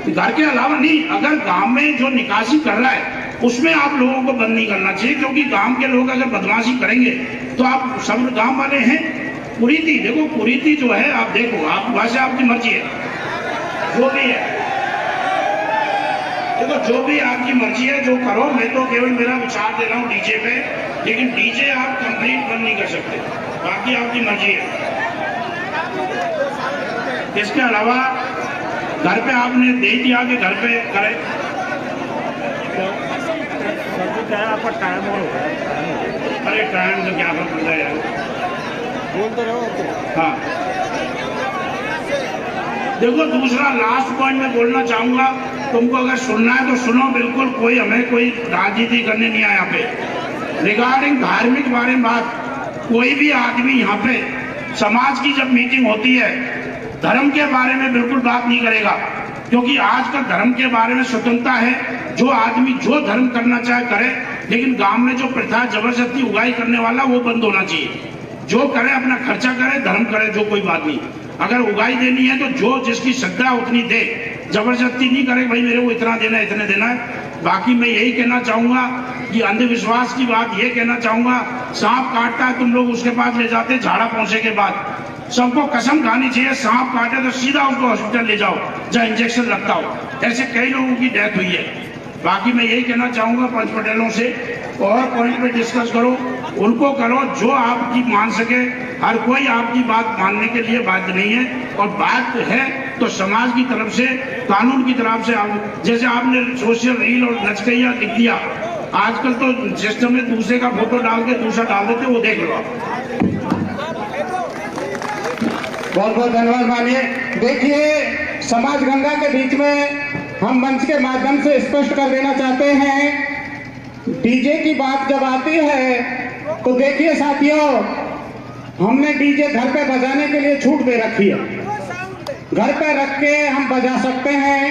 घर के अलावा नहीं, अगर गांव में जो निकासी कर रहा है उसमें आप लोगों को बंद नहीं करना चाहिए, क्योंकि गांव के लोग अगर बदमाशी करेंगे तो आप सब गांव वाले हैं। कुरीति, देखो कुरीति जो है, आप देखो, आप भाषा आपकी मर्जी है, जो भी है, देखो जो भी आपकी मर्जी है, जो करो। मैं तो केवल मेरा विचार दे रहा हूँ डीजे पे, लेकिन डीजे आप कंप्लीट बंद नहीं कर सकते, बाकी आपकी मर्जी है। इसके अलावा घर पे आपने दे दिया कि घर पे करें, आपका टाइम और हो गया। अरे टाइम तो क्या फर्क पड़ता है यार, बोल तो रहो। हाँ, देखो दूसरा लास्ट पॉइंट मैं बोलना चाहूंगा, तुमको अगर सुनना है तो सुनो, बिल्कुल कोई हमें कोई राजनीति करने नहीं आया यहाँ पे। रिगार्डिंग धार्मिक बारे में बात, कोई भी आदमी यहाँ पे समाज की जब मीटिंग होती है, धर्म के बारे में बिल्कुल बात नहीं करेगा, क्योंकि आज का धर्म के बारे में स्वतंत्रता है। जो आदमी जो धर्म करना चाहे करे, लेकिन गांव में जो प्रथा जबरदस्ती उगाई करने वाला, वो बंद होना चाहिए। जो करे अपना खर्चा करे, धर्म करे, जो कोई बात नहीं। अगर उगाई देनी है तो जो जिसकी श्रद्धा उतनी दे, जबरदस्ती नहीं करे भाई मेरे को इतना देना है, इतने देना है। बाकी मैं यही कहना चाहूंगा कि अंधविश्वास की बात ये कहना चाहूंगा, सांप काटता है, तुम लोग उसके पास ले जाते झाड़ा पहुंचे के बाद, सबको कसम खानी चाहिए, सांप काटे तो सीधा उसको हॉस्पिटल ले जाओ जहाँ इंजेक्शन लगता हो। ऐसे कई लोगों की डेथ हुई है। बाकी मैं यही कहना चाहूंगा पंच पटेलों से और पॉइंट पे डिस्कस करो, उनको करो जो आपकी मान सके। हर कोई आपकी बात मानने के लिए बाध्य नहीं है, और बात है तो समाज की तरफ से, कानून की तरफ से। जैसे आपने सोशल रील और नचकैया लिख दिया, आजकल तो सिस्टम में दूसरे का फोटो डाल के दूसरा डाल देते, वो देख लो आप। बहुत बहुत धन्यवाद मानिए। देखिए, समाज गंगा के बीच में हम मंच के माध्यम से स्पष्ट कर देना चाहते हैं, डीजे की बात जब आती है तो देखिए साथियों, हमने डीजे घर पे बजाने के लिए छूट दे रखी है। घर पे रख के हम बजा सकते हैं,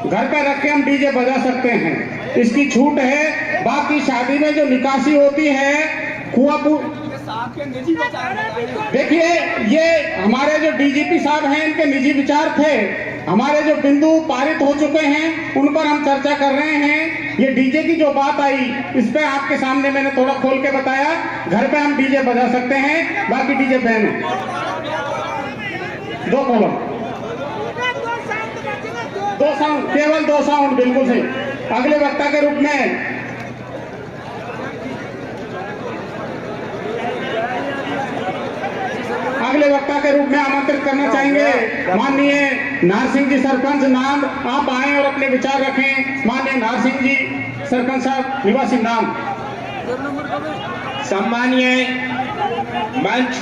घर पे रख के हम डीजे बजा सकते हैं, इसकी छूट है। बाकी शादी में जो निकासी होती है, देखिए, ये हमारे जो डीजीपी साहब हैं, इनके निजी विचार थे। हमारे जो बिंदु पारित हो चुके हैं उन पर हम चर्चा कर रहे हैं। ये डीजे की जो बात आई, इस पे आपके सामने मैंने थोड़ा खोल के बताया। घर पे हम डीजे बजा सकते हैं, बाकी डीजे बैन है। 2 कॉलम, 2 साउंड, केवल 2 साउंड, बिल्कुल सही। अगले वक्ता के रूप में आमंत्रित करना चाहेंगे माननीय नारसिंह जी सरपंच नाम। आप आए और अपने विचार रखें। माननीय नारसिंह जी सरपंच साहब, निवासी नाम। सम्मानीय मंच,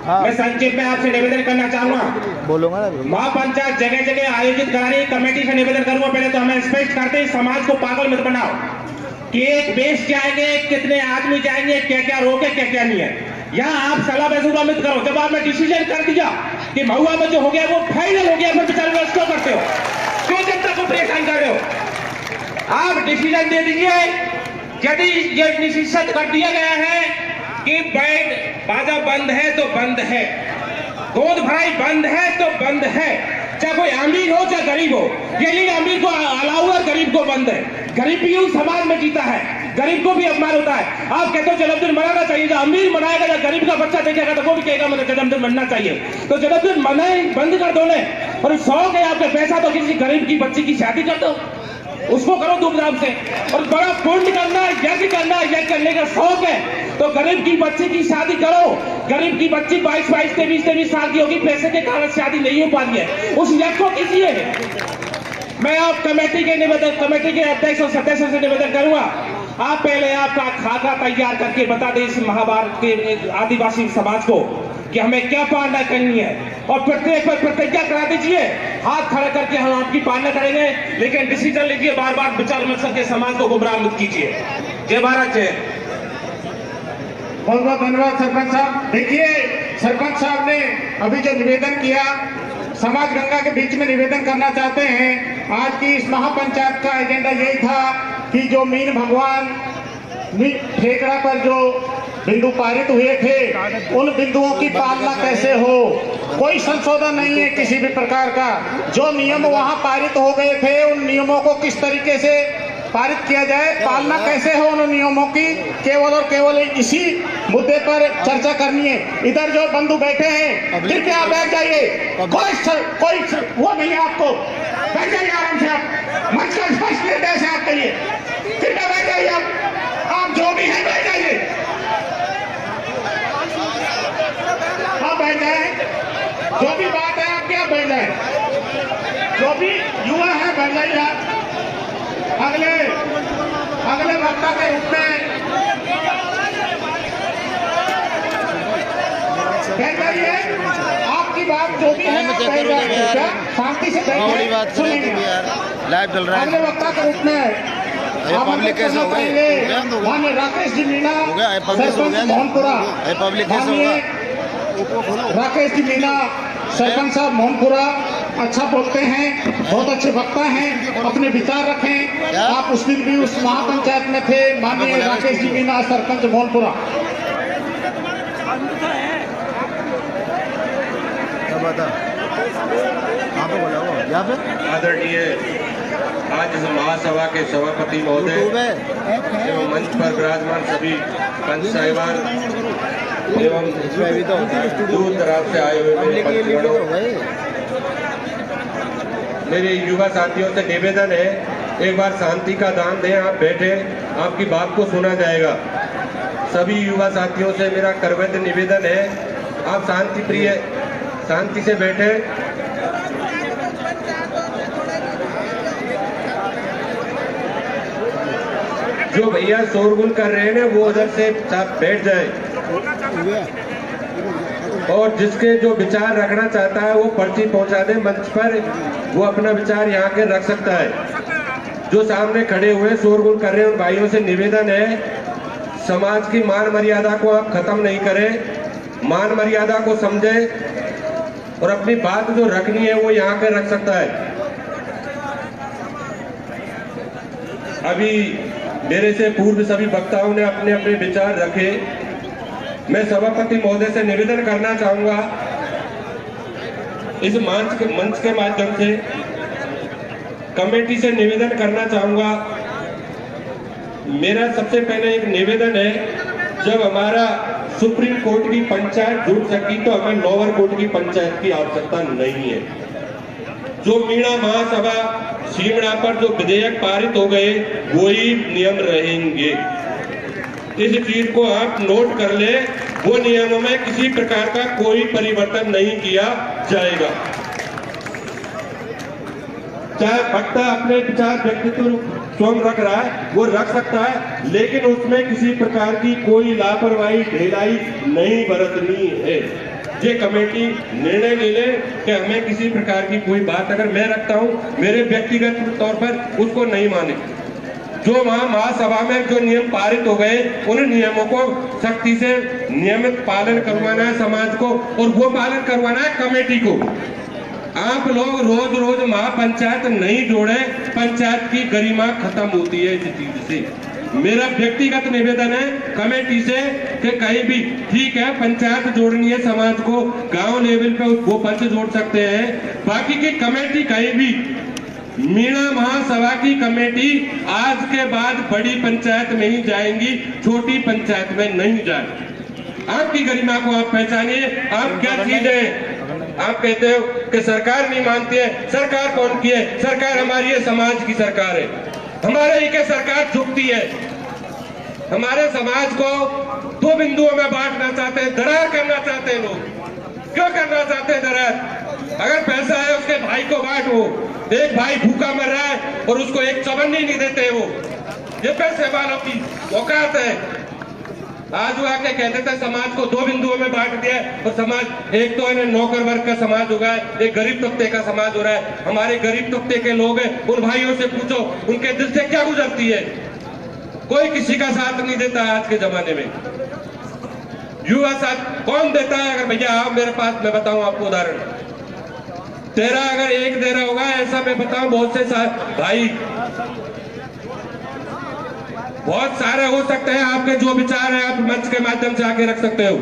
मैं संक्षेप में आपसे निवेदन करना चाहूंगा। बोलूंगा ना, महापंचायत जगह जगह आयोजित करा रही कमेटी से निवेदन करूंगा, पहले तो हमें स्पष्ट करते हैं, समाज को पागल मत बनाओ कि एक बेच जाएंगे, कितने आदमी जाएंगे, क्या क्या रोके, क्या क्या नहीं है। यहाँ आप सलाह मशवरा मत करो। जब आपने डिसीजन कर दिया कि महुआ में जो हो गया वो फाइनल हो गया, फिर विचार विमर्श क्यों करते हो? क्यों जनता को परेशान कर रहे हो? आप डिसीजन दे दीजिए। यदि ये डिसीजन कर दिया गया है कि बैंड बाजा बंद है तो बंद है, गोद भराई बंद है तो बंद है, चाहे कोई अमीर हो चाहे गरीब हो। ये नहीं अमीर को अलाउ और गरीब को बंद है। गरीब भी उस समाज में जीता है, गरीब को भी अपमान होता है। आप कहते हो जन्मदिन मनाना चाहिए, जो अमीर मनाएगा या गरीब का बच्चा देखेगा तो वो भी कहेगा मुझे जन्मदिन मनाना चाहिए। तो जन्मदिन मनाए बंद कर दो ने, और शौक है आपके पैसा तो किसी गरीब की बच्ची की शादी कर दो, उसको करो धूमधाम से। और बड़ा पुण्य करना, यज्ञ करना, यज्ञ करने का शौक है तो गरीब की बच्ची की शादी करो। गरीब की बच्ची 22-22, 23-23 साल की होगी, पैसे के कारण शादी नहीं हो पा रही है, उस यज्ञ को कीजिए। मैं आप कमेटी के अध्यक्ष और सदस्यों से निवेदन करूंगा, आप पहले आपका खाका तैयार करके बता दें इस महाभारत के आदिवासी समाज को कि हमें क्या पालना करनी है, और प्रत्येक पर प्रतिज्ञा करा दीजिए। हाथ खड़ा करके हम आपकी पालना करेंगे, लेकिन डिसीजन लीजिए, बार बार विचार विमर्श करके समाज को गुमराह मत कीजिए। जय भारत, जय। बहुत बहुत धन्यवाद सरपंच साहब। देखिए, सरपंच साहब ने अभी जो निवेदन किया, समाज गंगा के बीच में निवेदन करना चाहते हैं। आज की इस महापंचायत का एजेंडा यही था कि जो मीन भगवान ठेकड़ा पर जो बिंदु पारित हुए थे, उन बिंदुओं की पालना कैसे हो। कोई संशोधन नहीं है किसी भी प्रकार का। जो नियम वहां पारित हो गए थे, उन नियमों को किस तरीके से पारित किया जाए, पालना कैसे हो उन नियमों की, केवल और केवल इसी मुद्दे पर चर्चा करनी है। इधर जो बंधु बैठे हैं, कृपया बैठ जाइए, कोई वो नहीं है, आपको बैठ जाइए आराम से। आप मंच का स्पष्ट निर्देश है आपके लिए, कृपया बैठ जाइए। आप जो भी है बैठ जाइए, आप बैठ जाए। जो भी बात है आपकी, आप बैठ जाए। जो भी युवा है बैठ जाइए आप। अगले वक्ता के रूप में बैठ जाइए। आपकी बात जो भी है बैठ जाइए, शांति से बैठ सुनेंगे। लाइव चल रहा है। अगले वक्ता के रूप में पब्लिक कैसे हो गए? माननीय राकेश जी मीणा, सरपंच मोहनपुरा। पब्लिक कैसे होगा? राकेश जी मीणा, सरपंच साहब मोहनपुरा, अच्छा बोलते हैं, बहुत अच्छे वक्ता हैं, अपने विचार रखें। आप उस दिन भी उस महापंचायत में थे। माननीय राकेश जी मीणा, सरपंच मोहनपुरा। यहाँ पे आदरणीय आज इस महासभा के सभापति महोदय एवं मंच पर विराजमान सभी पंच साहिबान एवं दूर दराज से आए हुए मेरे पंचगणों, मेरे युवा साथियों से निवेदन है एक बार शांति का दान दें। आप बैठे, आपकी बात को सुना जाएगा। सभी युवा साथियों से मेरा करवत निवेदन है, आप शांति प्रिय, शांति से बैठे। जो भैया शोरगुल कर रहे हैं ना, वो उधर से बैठ जाए, और जिसके जो विचार रखना चाहता है वो पर्ची पहुंचा दे मंच पर, वो अपना विचार यहाँ के रख सकता है। जो सामने खड़े हुए शोरगुल कर रहे हैं उन भाइयों से निवेदन है, समाज की मान मर्यादा को आप खत्म नहीं करें, मान मर्यादा को समझें और अपनी बात जो रखनी है वो यहाँ के रख सकता है। अभी मेरे से पूर्व सभी वक्ताओं ने अपने अपने विचार रखे। मैं सभापति महोदय से निवेदन करना चाहूंगा, इस मंच के माध्यम से कमेटी से निवेदन करना चाहूंगा। मेरा सबसे पहले एक निवेदन है, जब हमारा सुप्रीम कोर्ट की पंचायत जुड़ सकी तो हमें लोअर कोर्ट की पंचायत की आवश्यकता नहीं है। जो मीणा महासभा सीमड़ा पर जो विधेयक पारित हो गए वही नियम रहेंगे। इस चीज को आप नोट कर ले, वो नियमों में किसी प्रकार का कोई परिवर्तन नहीं किया जाएगा। चाहे वक्ता अपने विचार व्यक्तित्व स्वयं रख रहा है वो रख सकता है, लेकिन उसमें किसी प्रकार की कोई लापरवाही ढिलाई नहीं बरतनी है। ये कमेटी निर्णय ले ले कि हमें किसी प्रकार की कोई बात अगर मैं रखता हूं मेरे व्यक्तिगत तौर पर उसको नहीं माने। जो वहां महासभा में जो नियम पारित हो गए उन नियमों को सख्ती से नियमित पालन करवाना है समाज को, और वो पालन करवाना है कमेटी को। आप लोग रोज रोज महापंचायत नहीं जोड़े, पंचायत की गरिमा खत्म होती है इस चीज से। मेरा व्यक्तिगत निवेदन है कमेटी से कि कहीं भी ठीक है पंचायत जोड़नी है समाज को, गांव लेवल पे वो पंच जोड़ सकते हैं, बाकी की कमेटी कहीं भी मीणा महासभा की कमेटी आज के बाद बड़ी पंचायत में ही जाएंगी, छोटी पंचायत में नहीं जाए। आपकी गरिमा को आप पहचानिए। आप क्या चीज है? आप कहते हो कि सरकार नहीं मानती है। सरकार कौन की है? सरकार हमारी है, समाज की सरकार है। हमारे ही के सरकार झुकती है। हमारे समाज को दो बिंदुओं में बांटना चाहते हैं, दरार करना चाहते हैं लोग। क्यों करना चाहते हैं दरार? अगर पैसा है उसके भाई को बांटो। एक भाई भूखा मर रहा है और उसको एक चवन्नी नहीं देते वो। ये पैसे वालों की औकात है। आज वो आके कहते थे समाज को दो बिंदुओं में बांट दिया, और समाज एक तो है नौकर वर्ग का समाज होगा, एक गरीब तबके का समाज हो रहा है। हमारे गरीब तबके के लोग हैं, उन भाइयों से पूछो उनके दिल से क्या गुजरती है। कोई किसी का साथ नहीं देता है आज के जमाने में। युवा साथ कौन देता है? अगर भैया आप मेरे पास, मैं बताऊं आपको उदाहरण, तेरा अगर एक दे रहा होगा ऐसा मैं बताऊं, बहुत से भाई बहुत सारे हो सकते हैं। आपके जो विचार है आप मंच के माध्यम से आके रख सकते हो।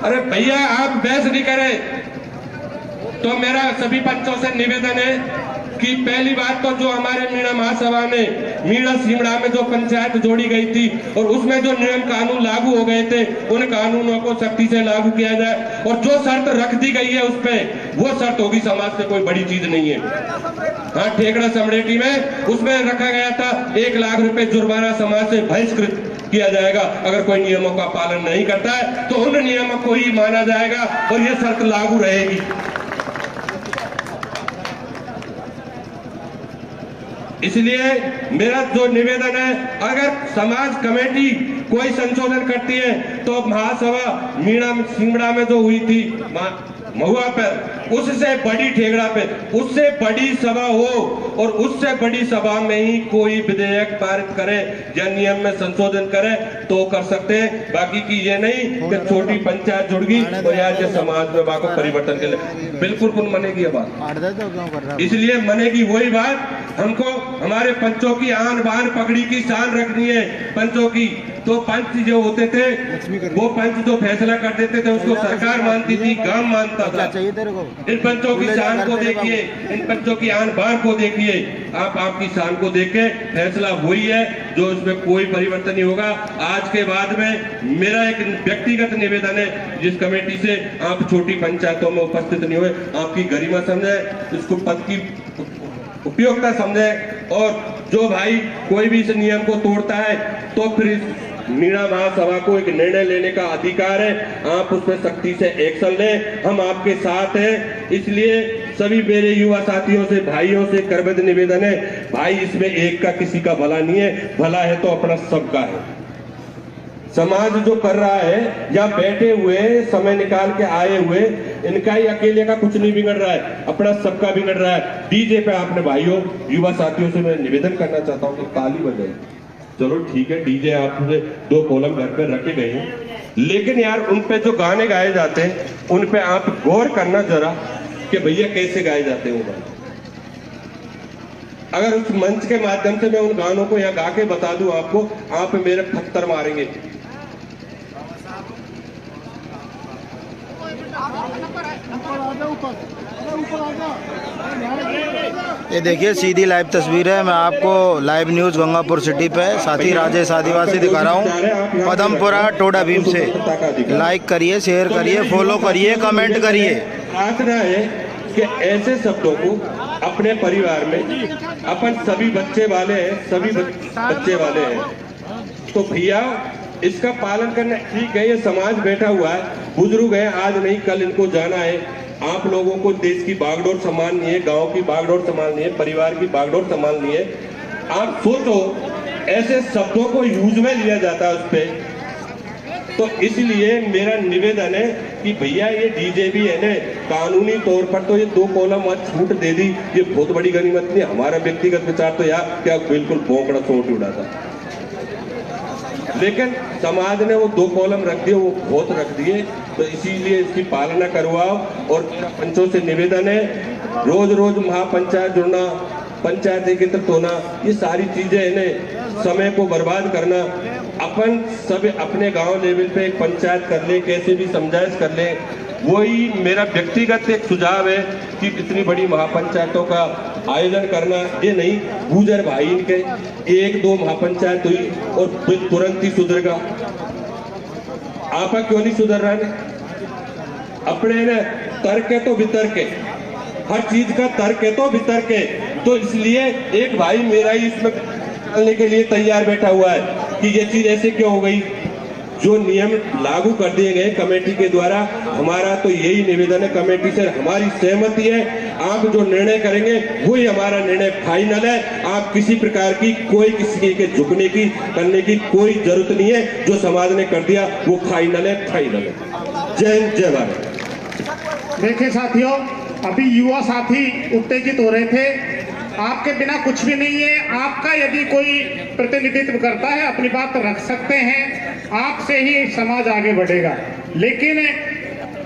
अरे भैया आप बहस नहीं करें। तो मेरा सभी पंचों से निवेदन है कि पहली बात तो जो हमारे मीणा महासभा ने मीणा सीमड़ा में जो पंचायत जोड़ी गई थी और उसमें जो नियम कानून लागू हो गए थे उन कानूनों को सख्ती से लागू किया जाए, और जो शर्त रख दी गई है उस पर वो शर्त होगी, समाज से कोई बड़ी चीज नहीं है। हाँ, ठेकड़ा समड़ेटी में उसमें रखा गया था 1 लाख रुपए जुर्माना समाज से बहिष्कृत किया जाएगा। अगर कोई नियमों का पालन नहीं करता है तो उन नियमों को ही माना जाएगा और ये शर्त लागू रहेगी। इसलिए मेरा जो निवेदन है, अगर समाज कमेटी कोई संशोधन करती है तो महासभा मीणा सीमड़ा में जो हुई थी महुआ पर, उससे बड़ी ठेगड़ा पे उससे बड़ी सभा हो और उससे बड़ी सभा में ही कोई विधेयक पारित करे या नियम में संशोधन करे तो कर सकते हैं। बाकी की ये नहीं कि छोटी पंचायत जुड़ गई और यार ये समाज में बाको परिवर्तन के लिए बिल्कुल कौन मनेगी ये बात। इसलिए मनेगी वही बात, हमको हमारे पंचों की आन बान पगड़ी की शान रखनी है। पंचों की तो पंच जो होते थे वो पंच जो फैसला कर देते थे उसको सरकार मानती थी, गांव मानता था। इन पंचों की शान को देखिए, इन पंचों की आन बान को देखिए। आप आपकी शान को देख के फैसला वही है जो उसमें कोई परिवर्तन नहीं होगा। आज के बाद में मेरा एक व्यक्तिगत निवेदन है, जिस कमेटी से आप छोटी पंचायतों में उपस्थित नहीं हुए, आपकी गरिमा समझे, इसको पद की उपयोगिता समझे, और जो भाई कोई भी इस नियम को तोड़ता है तो फिर इस मीणा महासभा को एक निर्णय लेने का अधिकार है, आप उस पर सख्ती से एक्शन लें। हम आपके साथ हैं। इसलिए सभी मेरे युवा साथियों से, भाइयों से करबद्ध निवेदन है, भाई इसमें एक का किसी का भला नहीं है, भला है तो अपना सबका है। समाज जो कर रहा है या बैठे हुए समय निकाल के आए हुए, इनका ही अकेले का कुछ नहीं बिगड़ रहा है, अपना सबका बिगड़ रहा है। डीजे पे आपने भाइयों युवा साथियों से मैं निवेदन करना चाहता हूँ कि ताली बजाए। चलो ठीक है, डीजे आपने 2 कॉलम घर पे रखे गए हैं, लेकिन यार उन पे जो गाने गाए जाते हैं उन पे आप गौर करना जरा कि भैया कैसे गाए जाते हैं वो गाने। अगर उस मंच के माध्यम से मैं उन गानों को यहाँ गा के बता दूं आपको, आप मेरे पत्थर मारेंगे। ये देखिए सीधी लाइव तस्वीर है, मैं आपको लाइव न्यूज़ गंगापुर सिटी पे साथी राजेश आदिवासी दिखा रहा हूँ, पदमपुरा टोडा भीम से। लाइक करिए, शेयर करिए, फॉलो करिए, कमेंट करिए। प्रार्थना है कि ऐसे शब्दों को अपने परिवार में, अपन सभी बच्चे वाले हैं, सभी बच्चे वाले हैं, तो भैया इसका पालन करना ठीक है। ये समाज बैठा हुआ है, बुजुर्ग है, आज नहीं कल इनको जाना है। आप लोगों को देश की बागडोर संभालनी है, गांव की बागडोर संभालनी है, परिवार की बागडोर संभालनी है। आप सोचो ऐसे शब्दों को यूज में लिया जाता है उस पर। तो इसलिए मेरा निवेदन है कि भैया ये डीजे भी है ना, कानूनी तौर पर तो ये 2 कॉलम आज छूट दे दी, ये बहुत बड़ी गनीमत नहीं। हमारा व्यक्तिगत विचार तो यार क्या बिल्कुल बोकड़ा चोट उड़ा था, लेकिन समाज ने वो 2 कॉलम रख दिए, वो बहुत रख दिए, तो इसीलिए इसकी पालना करवाओ। और पंचों से निवेदन है, रोज रोज महापंचायत जुड़ना, पंचायत एकत्रित होना, ये सारी चीजें इन्हें समय को बर्बाद करना। अपन सब अपने गांव लेवल पे एक पंचायत कर ले, कैसे भी समझाइश कर ले। वही मेरा व्यक्तिगत एक सुझाव है कि इतनी बड़ी महापंचायतों का आयोजन करना ये नहीं। गुजर भाई इनके 1-2 महापंचायत हुई और तुरंत ही सुधर गा। आपा क्यों नहीं सुधर रहा है? अपने ने तर्क है तो वितर्क है, हर चीज का तर्क है तो वितर्क है। तो इसलिए एक भाई मेरा ही इसमें करने के लिए तैयार बैठा हुआ है कि ये चीज ऐसे क्यों हो गई। जो नियम लागू कर दिए गए कमेटी के द्वारा, हमारा तो यही निवेदन है, कमेटी से हमारी सहमति है। आप जो निर्णय करेंगे वही हमारा निर्णय फाइनल है। आप किसी प्रकार की कोई किसी के झुकने की करने की कोई जरूरत नहीं है। जो समाज ने कर दिया वो फाइनल है, फाइनल है। जय हिंद, जय भारत। देखिए साथियों, अभी युवा साथी उत्तेजित हो रहे थे। आपके बिना कुछ भी नहीं है। आपका यदि कोई प्रतिनिधित्व करता है अपनी बात रख सकते हैं, आपसे ही समाज आगे बढ़ेगा। लेकिन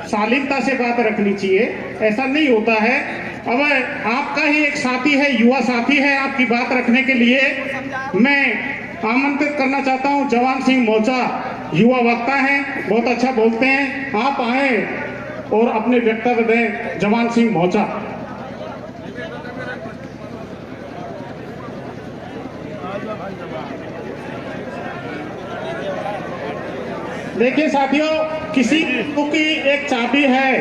शालीनता से बात रखनी चाहिए, ऐसा नहीं होता है। अब आपका ही एक साथी है, युवा साथी है, आपकी बात रखने के लिए मैं आमंत्रित करना चाहता हूं। जवान सिंह मोचा युवा वक्ता हैं, बहुत अच्छा बोलते हैं। आप आए और अपने वक्तव्य दें। जवान सिंह मोचा। देखिए साथियों, किसी की एक चाबी है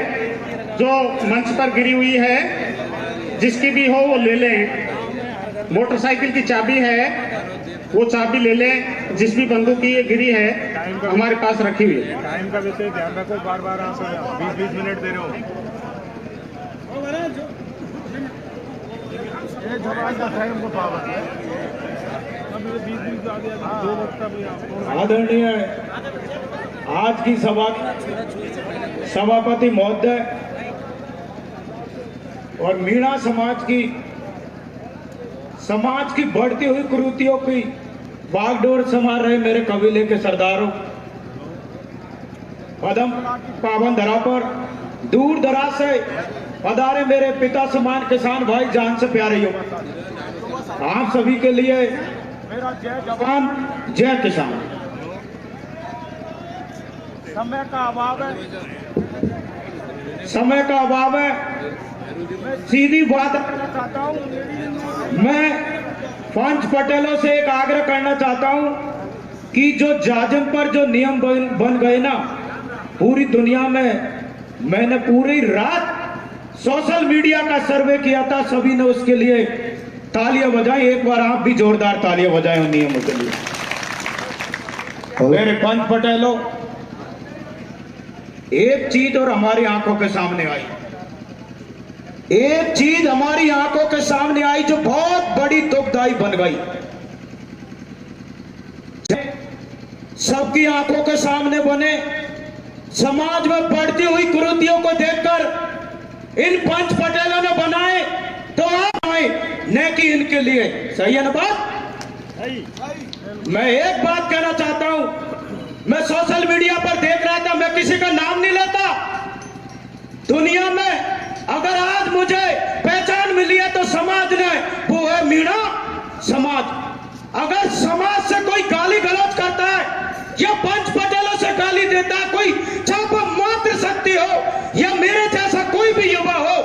जो मंच पर गिरी हुई है, जिसकी भी हो वो ले लें। मोटरसाइकिल की चाबी है, वो चाबी ले लें। जिस भी बंदूक की ये गिरी है हमारे पास रखी हुई है। टाइम का विषय ध्यान रखो, बार-बार आप 20-20 मिनट दे रहे हो। ये जवान का टाइम को पावर है। आदरणीय आज की सभा सभापति महोदय और मीणा समाज की बढ़ती हुई कुरीतियों की बागडोर संभाल रहे मेरे कबीले के सरदारों, पदम पावन धरा पर दूर दराज से पधारे मेरे पिता समान किसान भाई, जान से प्यारे हो, आप सभी के लिए मेरा जय जवान जय किसान। समय का अभाव है। समय का अभाव है। सीधी बात करना चाहता हूं, मैं पंच पटेलों से एक आग्रह करना चाहता हूं कि जो जाजम पर जो नियम बन गए ना पूरी दुनिया में, मैंने पूरी रात सोशल मीडिया का सर्वे किया था, सभी ने उसके लिए तालियां बजाई। एक बार आप भी जोरदार तालियां बजाएं उन नियमों के लिए। मेरे पंच पटेलों, एक चीज और हमारी आंखों के सामने आई, एक चीज हमारी आंखों के सामने आई जो बहुत बड़ी दुखदाई बन गई। सबकी आंखों के सामने बने, समाज में बढ़ती हुई कुरीतियों को देखकर इन पंच पटेलों ने बनाए, तो आप आए न कि इनके लिए। सही है ना बात? मैं एक बात कहना चाहता हूं, मैं सोशल मीडिया पर देख रहा था, मैं किसी का नाम नहीं लेता। दुनिया में अगर आज मुझे पहचान मिली है तो समाज ने, वो है मीणा समाज। अगर समाज से कोई गाली गलौज करता है या पंच पटेलों से गाली देता है, कोई चाहे मात्र शक्ति हो या मेरे जैसा कोई भी युवा हो,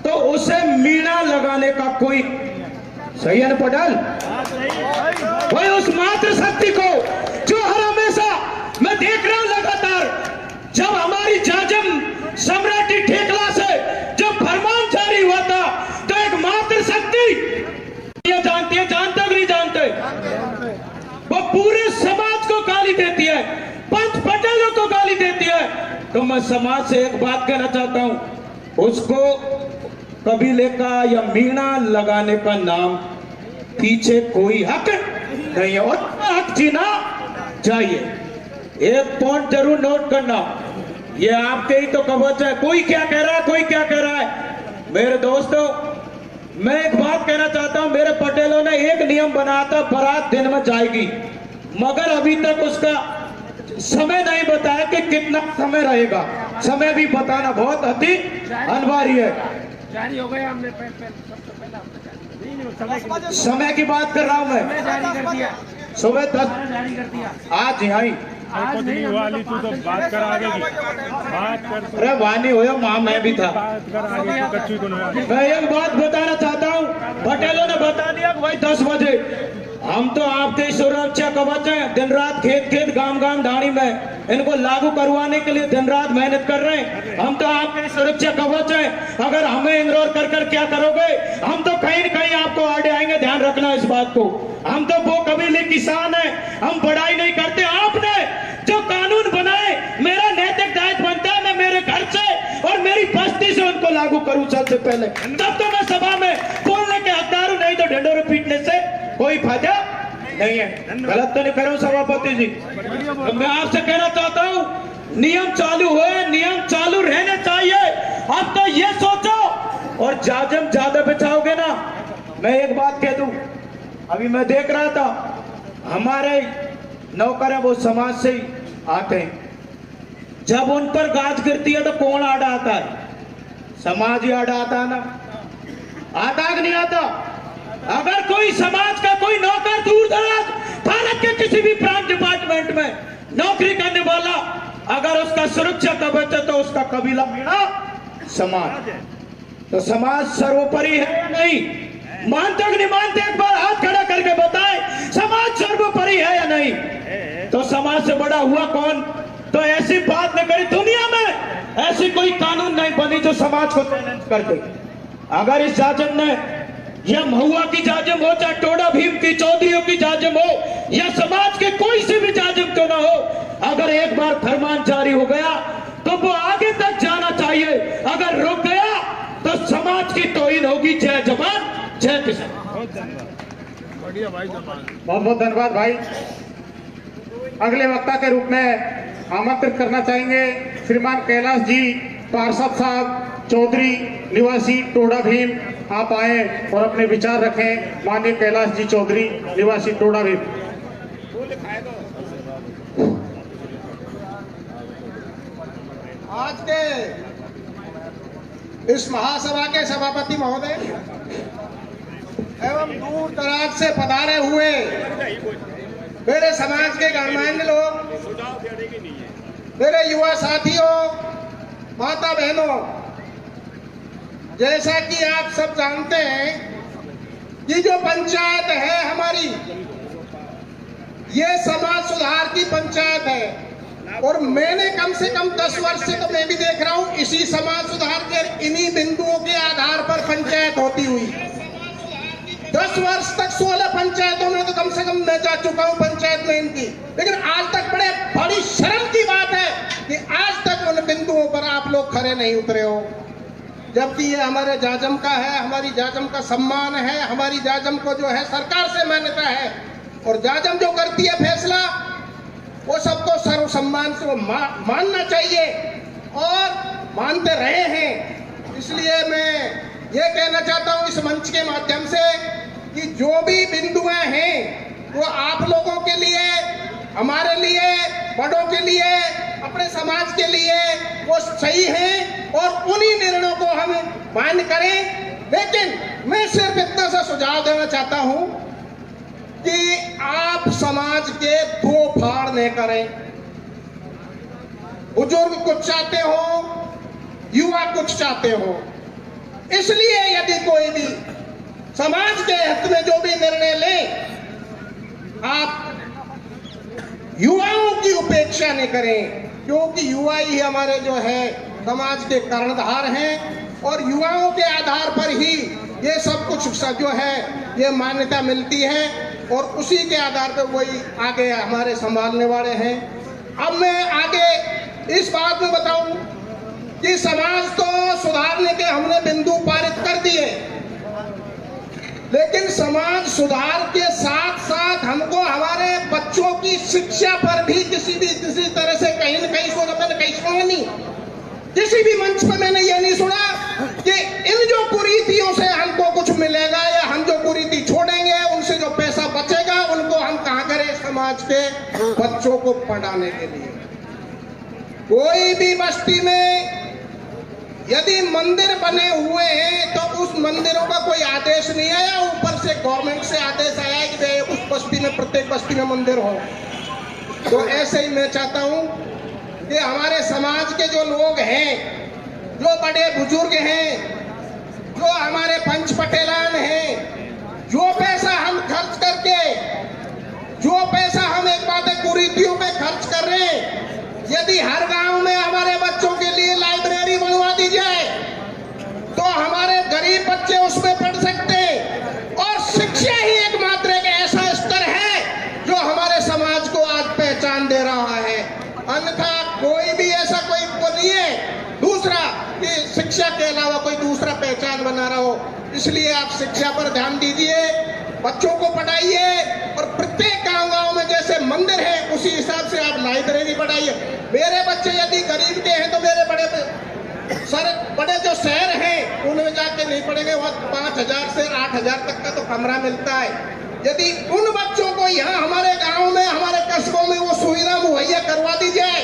तो उसे मीणा लगाने का कोई, सही है ना पटेल? वही उस मात्र शक्ति को जो हर हमेशा मैं देख रहा हूं लगातार, जब हमारी जाजम सम्राटी ठेकला से जब फरमान जारी हुआ था, तो एक मात्र शक्ति, ये जानती है, जानते कि नहीं जानते, वो पूरे समाज को गाली देती है, पंच पटेलों को गाली देती है। तो मैं समाज से एक बात कहना चाहता हूं, उसको कबीले का या मीणा लगाने का नाम पीछे कोई हक नहीं है, और हक जीना चाहिए। एक पॉइंट जरूर नोट करना, ये आपके ही तो कवच है। कोई क्या कह रहा है, कोई क्या कह रहा है। मेरे दोस्तों, मैं एक बात कहना चाहता हूं, मेरे पटेलों ने एक नियम बनाया था, बारात दिन में जाएगी, मगर अभी तक उसका समय नहीं बताया कि कितना समय रहेगा। समय भी बताना बहुत अति अनिवार्य है। जारी हो गया हमने समय की बात कर रहा हूं मैं, जारी कर दिया, सुबह 10 जारी कर दिया। आज यहीं कुछ नहीं हुआ, ली तू तो बात कर आगे की बात कर। अरे वानी हो माँ, मैं भी था। बात कर आगे की, कच्ची को नहीं। मैं एक बात बताना चाहता हूँ, पटेलों ने बता दिया कि भाई 10 बजे हम तो आपके सुरक्षा कवच हैं, दिन रात खेत खेत गांव गांव ढाणी में इनको लागू करवाने के लिए दिन रात मेहनत कर रहे हैं। हम तो आपके सुरक्षा कवच हैं, अगर हमें इग्नोर कर कर क्या करोगे, हम तो कहीं न कहीं आपको आड़े आएंगे, ध्यान रखना इस बात को। हम तो वो कबीले किसान हैं, हम पढ़ाई नहीं करते। आपने जो कानून बनाए, मेरा नैतिक दायित्व बनता है मैं मेरे घर से और मेरी बस्ती से उनको लागू करूं सबसे पहले, तब तो मैं सभा में बोलने के हकदार हूं, नहीं तो ढिंढोरे पीटने से कोई फायदा नहीं है। गलत तो नहीं कर रहा हूं सभापति जी। तो मैं आपसे कहना चाहता हूं, नियम चालू हुए, नियम चालू रहने चाहिए। अब तो ये सोचो, और जाजम ज्यादा बचाओगे ना, मैं एक बात कह दूं, अभी मैं देख रहा था, हमारे नौकर है वो समाज से ही आते हैं, जब उन पर गाज गिरती है तो कौन आड़ा आता है? समाज ही आड़ा आता है ना, आता कि नहीं आता? अगर कोई समाज का कोई नौकर दूर दराज भारत के किसी भी प्रांत डिपार्टमेंट में नौकरी करने वाला, अगर उसका सुरक्षा कवच है तो उसका कबीला मीणा समाज। तो समाज सर्वोपरि है या नहीं? मानते कि नहीं मानते? एक बार हाथ खड़ा करके बताएं, समाज सर्वोपरि है या नहीं? तो समाज से बड़ा हुआ कौन? तो ऐसी बात न करी, दुनिया में ऐसी कोई कानून नहीं बनी जो समाज को चैलेंज कर दे। अगर इस जाजम ने, या महुआ की जाजम हो, चाहे टोडा भीम की, चौधरियों की जाजम हो, या समाज के कोई से भी जाजम क्यों ना हो, अगर एक बार फरमान जारी हो गया तो वो आगे तक जाना चाहिए। अगर रुक गया तो समाज की तौहीन होगी। जय जवान जय किसान। बढ़िया भाई, जवान। बहुत बहुत धन्यवाद भाई। अगले वक्ता के रूप में आमंत्रित करना चाहेंगे श्रीमान कैलाश जी पार्षद साहब, चौधरी निवासी टोडा भीम। आप आए और अपने विचार रखें। माननीय कैलाश जी चौधरी निवासी टोडा भीम। आज के इस महासभा के सभापति महोदय एवं दूर दराज से पधारे हुए मेरे समाज के गणमान्य लोग, मेरे युवा साथियों, माता बहनों, जैसा कि आप सब जानते हैं कि जो पंचायत है हमारी, ये समाज सुधार की पंचायत है और मैंने कम से कम 10 वर्ष से तो मैं भी देख रहा हूं इसी समाज सुधार के इन्हीं बिंदुओं के आधार पर पंचायत होती हुई। 10 वर्ष तक 16 पंचायतों में तो कम से कम मैं जा चुका हूं पंचायत में इनकी, लेकिन आज तक बड़ी शर्म की बात है कि आज तक उन बिंदुओं पर आप लोग खरे नहीं उतरे हो, जबकि ये हमारे जाजम का है, हमारी जाजम का सम्मान है, हमारी जाजम को जो है सरकार से मान्यता है और जाजम जो करती है फैसला वो सबको सर्व सम्मान से वो मानना चाहिए और मानते रहे हैं। इसलिए मैं ये कहना चाहता हूं इस मंच के माध्यम से कि जो भी बिंदुएं हैं वो आप लोगों के लिए, हमारे लिए, बड़ों के लिए, अपने समाज के लिए वो सही है और उन्हीं निर्णयों को हम मान्य करें। लेकिन मैं सिर्फ इतना सा सुझाव देना चाहता हूं कि आप समाज के दो फाड़ न करें। बुजुर्ग कुछ चाहते हो, युवा कुछ चाहते हो, इसलिए यदि कोई भी समाज के हित में जो भी निर्णय ले, आप युवाओं की उपेक्षा नहीं करें, क्योंकि युवा ही हमारे जो है समाज के कर्णधार हैं और युवाओं के आधार पर ही ये सब कुछ जो है ये मान्यता मिलती है और उसी के आधार पर वही आगे हमारे संभालने वाले हैं। अब मैं आगे इस बात में बताऊं कि समाज तो सुधारने के हमने बिंदु पारित कर दिए, लेकिन समाज सुधार के साथ साथ हमको हमारे बच्चों की शिक्षा पर भी किसी तरह से कहीं न कहीं मैंने कहीं सुना नहीं, किसी भी मंच पर मैंने ये नहीं सुना कि इन जो कुरीतियों से हमको कुछ मिलेगा या हम जो कुरीति छोड़ेंगे उनसे जो पैसा बचेगा उनको हम कहां करें समाज के बच्चों को पढ़ाने के लिए। कोई भी बस्ती में यदि मंदिर बने हुए हैं तो उस मंदिरों का कोई आदेश नहीं आया, ऊपर से गवर्नमेंट से आदेश आया कि उस बस्ती में, प्रत्येक बस्ती में मंदिर हो। तो ऐसे ही मैं चाहता हूं कि हमारे समाज के जो लोग हैं, जो बड़े बुजुर्ग हैं, जो हमारे पंच पटेलान हैं, जो पैसा हम खर्च करके, जो पैसा हम एक बात है कुरीतियों पे खर्च कर रहे हैं, यदि हर गांव में हमारे बच्चों के लिए लाइब्रेरी बनवा दी जाए तो हमारे गरीब बच्चे उसमें पढ़ सकते हैं और शिक्षा ही एकमात्र एक ऐसा स्तर है जो हमारे समाज को आज पहचान दे रहा है। अन्यथा कोई भी ऐसा कोई नहीं है दूसरा कि शिक्षा के अलावा कोई दूसरा पहचान बना रहा हो। इसलिए आप शिक्षा पर ध्यान दीजिए, बच्चों को पढ़ाइए और प्रत्येक गांव में जैसे मंदिर है उसी हिसाब से आप लाइब्रेरी बढ़ाइए। मेरे बच्चे यदि गरीब के हैं तो मेरे बड़े जो शहर हैं उनमें जाके नहीं पढ़ेंगे, वहाँ 5,000 से 8,000 तक का तो कमरा मिलता है। यदि उन बच्चों को यहाँ हमारे गांव में, हमारे कस्बों में वो सुविधा मुहैया करवा दी जाए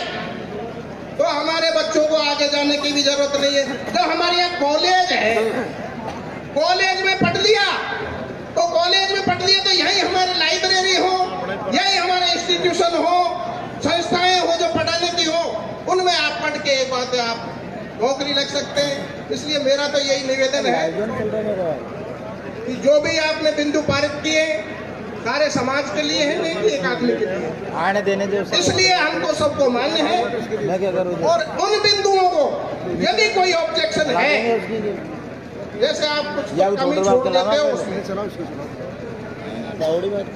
तो हमारे बच्चों को आगे जाने की भी जरूरत नहीं है। जब हमारे यहाँ कॉलेज है, कॉलेज में पढ़ लिया तो यही हमारी लाइब्रेरी हो, यही हमारे इंस्टीट्यूशन हो, संस्थाएं हो जो पढ़ाने की हो, उनमें आप पढ़ के एक बात है आप नौकरी लग सकते हैं। इसलिए मेरा तो यही निवेदन है कि जो भी आपने बिंदु पारित किए सारे समाज के लिए है, नहीं कि एक आदमी के लिए आने देने दो। इसलिए हमको सबको मान्य है और उन बिंदुओं को यदि कोई ऑब्जेक्शन है, जैसे आप कुछ कमी छोड़ देते हो,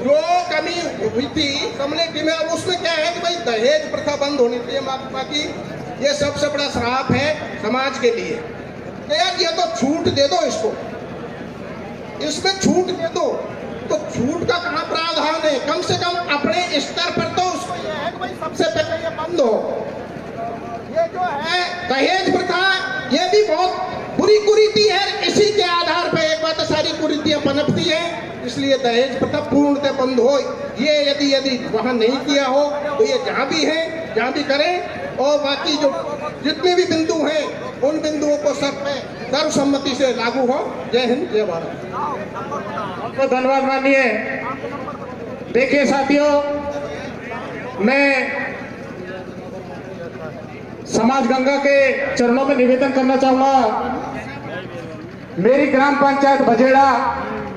जो कमी हुई थी कम्युनिटी में, अब उसमें क्या है कि भाई दहेज प्रथा बंद होनी चाहिए। बाकी ये सबसे बड़ा श्राप है समाज के लिए। यार ये तो छूट दे दो, इसमें छूट दे दो, तो छूट का कहाँ प्रावधान है? कम से कम अपने स्तर पर तो उसको ये है कि भाई सबसे पहले ये बंद हो। ये जो है दहेज प्रथा, ये भी बहुत बुरी कुरीति है। इसी के आधार पर एक बात सारी कुरीतियां पनपती है। इसलिए दहेज प्रथा पूर्णतः बंद हो। ये यदि वहां नहीं किया हो तो ये जहां भी है, जहां भी करें। और बाकी जो जितने भी बिंदु हैं उन बिंदुओं को सर्वसम्मति से लागू हो। जय हिंद, जय भारत। तो धन्यवाद माननीय। देखिए साथियों, मैं समाज गंगा के चरणों में निवेदन करना चाहूंगा। मेरी ग्राम पंचायत बजेड़ा,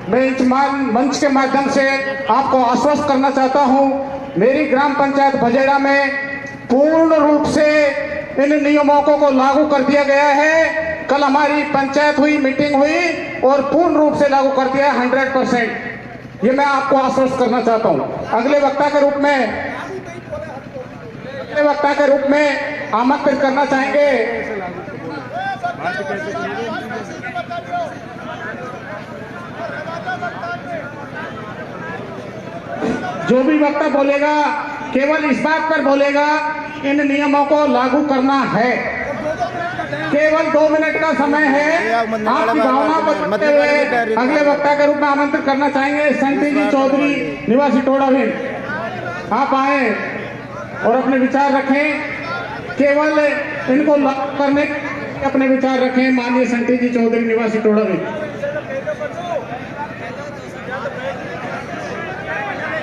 मैं इस मंच के माध्यम से आपको आश्वस्त करना चाहता हूं, मेरी ग्राम पंचायत बजेड़ा में पूर्ण रूप से इन नियमों को लागू कर दिया गया है। कल हमारी पंचायत हुई, मीटिंग हुई और पूर्ण रूप से लागू कर दिया है 100%। ये मैं आपको आश्वस्त करना चाहता हूं। अगले वक्ता के रूप में आमंत्रित करना चाहेंगे जो भी वक्ता बोलेगा केवल इस बात पर बोलेगा इन नियमों को लागू करना है। केवल 2 मिनट का समय है। आपकी भावना को रखते हुए अगले वक्ता के रूप में आमंत्रित करना चाहेंगे संटी जी चौधरी निवासी टोडा भी। आप आए और अपने विचार रखें। केवल इनको लागू करने अपने विचार रखें। माननीय संटी जी चौधरी निवासी टोडा भी।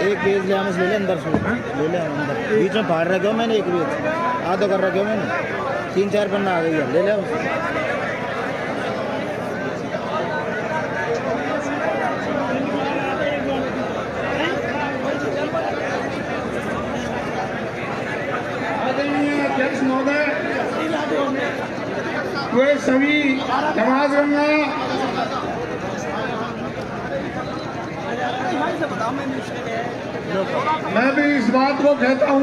एक पेज ले ले ले अंदर से ले ले अंदर बीच में फाड़ रखे हो मैंने, एक पेज आधा कर रखे हो मैंने, 3-4 पन्ना आ गई है, ले ले। अध्यक्ष महोदय, वे सभी समाज गंगा मैं भी इस बात को कहता हूँ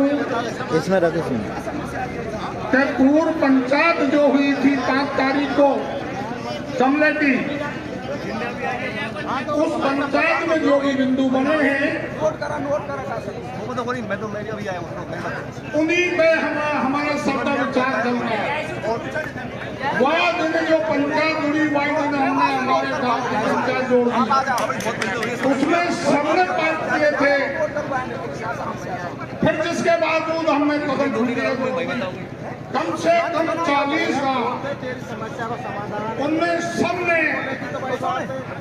इसमें रखे कि पूर्व पंचायत जो हुई थी 5 तारीख को समलेटी, उस पंचायत में जो भी बिंदु बने हैं उन्हीं पे हमारा सबका विचार चलना है। वह दिन जो पंचायत जुड़ी वही दिन हमने हमारे गांव की पंचायत जोड़ दी, उसमें सबने बात किए थे। फिर जिसके बावजूद हमने कदम ढूंढ दिए, कम से कम 40 गांव, उनमें सबने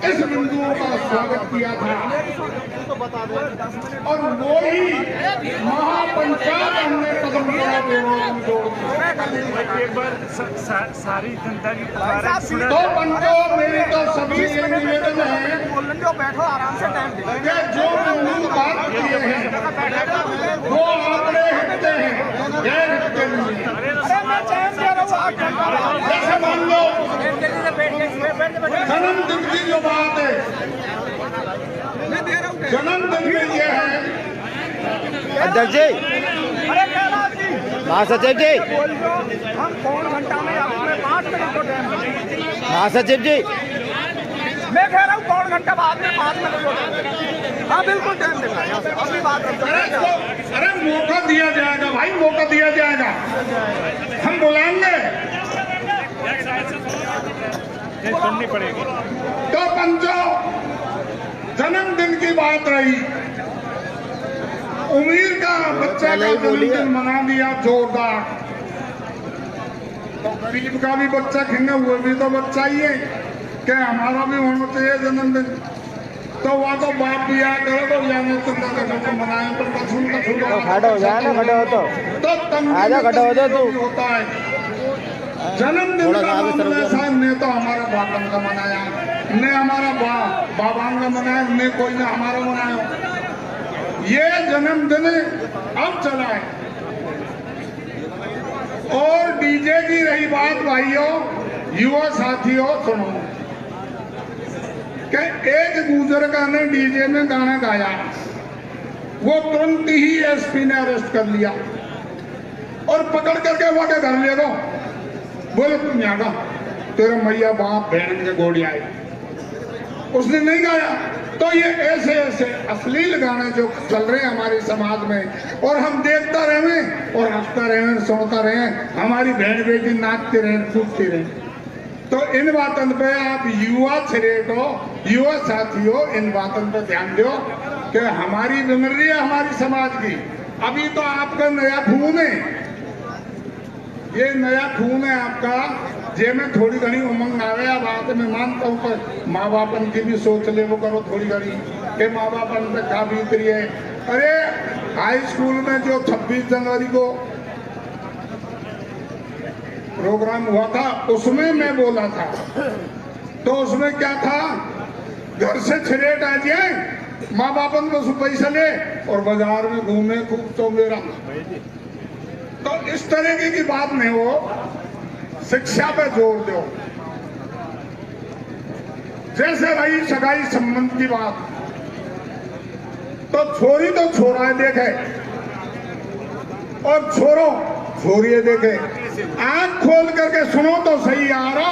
इस बिंदुओं का स्वागत किया था और वो ही महापंचायत हमने कदम सारी जनता की तो पंचों मेरी तो सभी ये निवेदन है कि जो बिंदु बात किए हैं वो अपने हित के हैं, गैर हित के नहीं। जैसे मान लो जन्मदिन की जो बात है, जन्मदिन में ये है अध्यक्ष जी, महासचिव जी, हम कौन घंटा में आपने 5 मिनट को टाइम, महासचिव जी, मैं कह रहा हूँ कौन घंटा बाद में 5 मिनट को। हाँ बिल्कुल टाइम देना, अभी बात अरे मौका दिया जाएगा भाई, मौका दिया जाएगा, हम बुलाएंगे करनी पड़ेगी। तो पंचो जन्मदिन की बात रही, उम्मीद का बच्चा का जन्मदिन मना दिया जोरदार, तो गरीब का भी बच्चा खिंगा हुए भी तो बच्चा ही है कि हमारा भी होना चाहिए जन्मदिन। तो वह तो बाप भी आया करे तो जाने तो मनाए तो खड़ा हो जाए ना, खड़ा हो तो आजा, खड़ा हो जाए तो होता है। जन्मदिन का मामला साहब ने तो हमारा बापन का मनाया, ने हमारा बाबान का मनाया, ने कोई ने हमारा मनाया। ये जन्मदिन अब चला है। और डीजे की रही बात भाइयों, युवा साथियों सुनो कि एक बुजुर्ग ने डीजे में गाना गाया, वो तुरंत ही एसपी ने अरेस्ट कर लिया और पकड़ करके वहां के घर ले गो। बोले तुम यहाँ का तेरा मैया बाप बहन के गोड़ी आए, उसने नहीं गाया। तो ये ऐसे ऐसे अश्लील गाने जो चल रहे हैं हमारे समाज में, और हम देखता रहे और हंसता रहे, सुनता रहे, हमारी बहन बेटी नाचते रहे, कूदते रहे। तो इन बातों पे आप युवा छेड़ो, युवा साथियों, इन बातों पे ध्यान दो कि हमारी बिमरी है हमारी समाज की। अभी तो आपका नया खून है, ये नया खून है आपका, जे में थोड़ी घनी उमंग आवे। बात मैं मानता हूँ पर माँ बापन की भी सोच ले वो करो थोड़ी घनी के माँ बापन पे क्या बीत रही है। अरे हाई स्कूल में जो 26 जनवरी को प्रोग्राम हुआ था, उसमें मैं बोला था। तो उसमें क्या था, घर से छरेट आ जाए, माँ बापन को पैसा ले और बाजार में घूमे खूब तो मेरा। तो इस तरीके की बात नहीं हो, शिक्षा पे जोर दो। जैसे रही सगाई संबंध की बात, तो छोरी तो छोरा देखे और छोरो छोरिए देखे। आंख खोल करके सुनो तो सही यारो,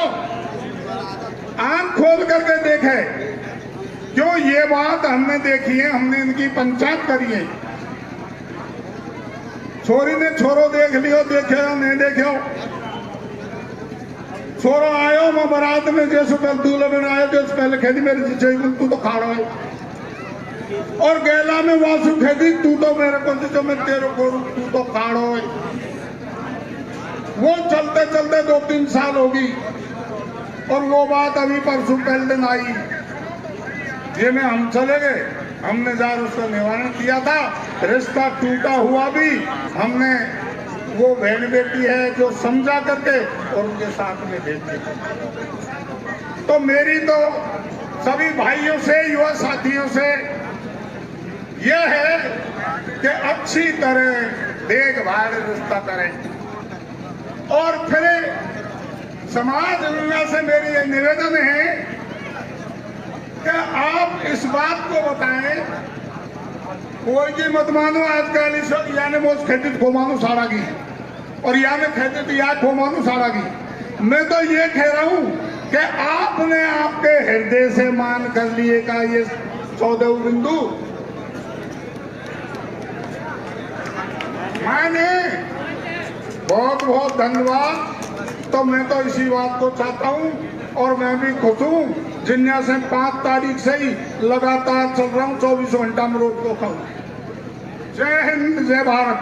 आंख खोल करके देखे। क्यों ये बात हमने देखी है, हमने इनकी पंचायत करी है। छोरी ने छोरो देख लियो, देखे नहीं देखो। छोरो आयो मैं बारात में, जैसे कल दूल्हे में आयो, जैसे पहले खेती मेरे जीजे तू तो खाड़ा है, और गैला में वासु खेती तू तो मेरे को जो मैं तेरे को तू तो खाड़ो है। वो चलते चलते 2-3 साल होगी, और वो बात अभी परसों पहले दिन आई, ये में हम चले गए, हमने जार उसका निवारण किया था। रिश्ता टूटा हुआ भी हमने वो बहन बेटी है जो समझा करके और उनके साथ में भेज दी। तो मेरी तो सभी भाइयों से, युवा साथियों से यह है कि अच्छी तरह देखभाल रिश्ता करें। और फिर समाज गंगा से मेरी ये निवेदन है कि आप इस बात को बताएं, कोई की मत मानो आजकल यानी मोज खेती को मानो सारा की, और यानी खेती या को मानो सारा की। मैं तो ये कह रहा हूं कि आपने आपके हृदय से मान कर लिए का ये 14 बिंदु मैंने बहुत बहुत धन्यवाद। तो मैं तो इसी बात को चाहता हूं, और मैं भी खुश हूं जिन्या से 5 तारीख से ही लगातार चल रहा हूं, 24 घंटा में रोक रोका हूं। जय हिंद, जय भारत।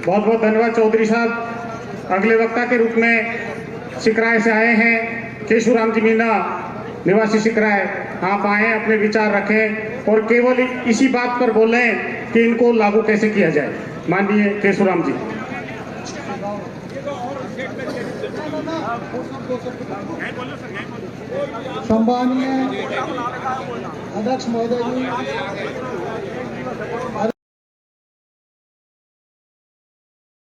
बहुत बहुत धन्यवाद चौधरी साहब। अगले वक्ता के रूप में सिकराय से आए हैं केशुराम जी मीना, निवासी सिकराय। आप आए, अपने विचार रखें और केवल इसी बात पर बोलें कि इनको लागू कैसे किया जाए। माननीय केशुराम जी। सम्मानीय अध्यक्ष महोदय जी,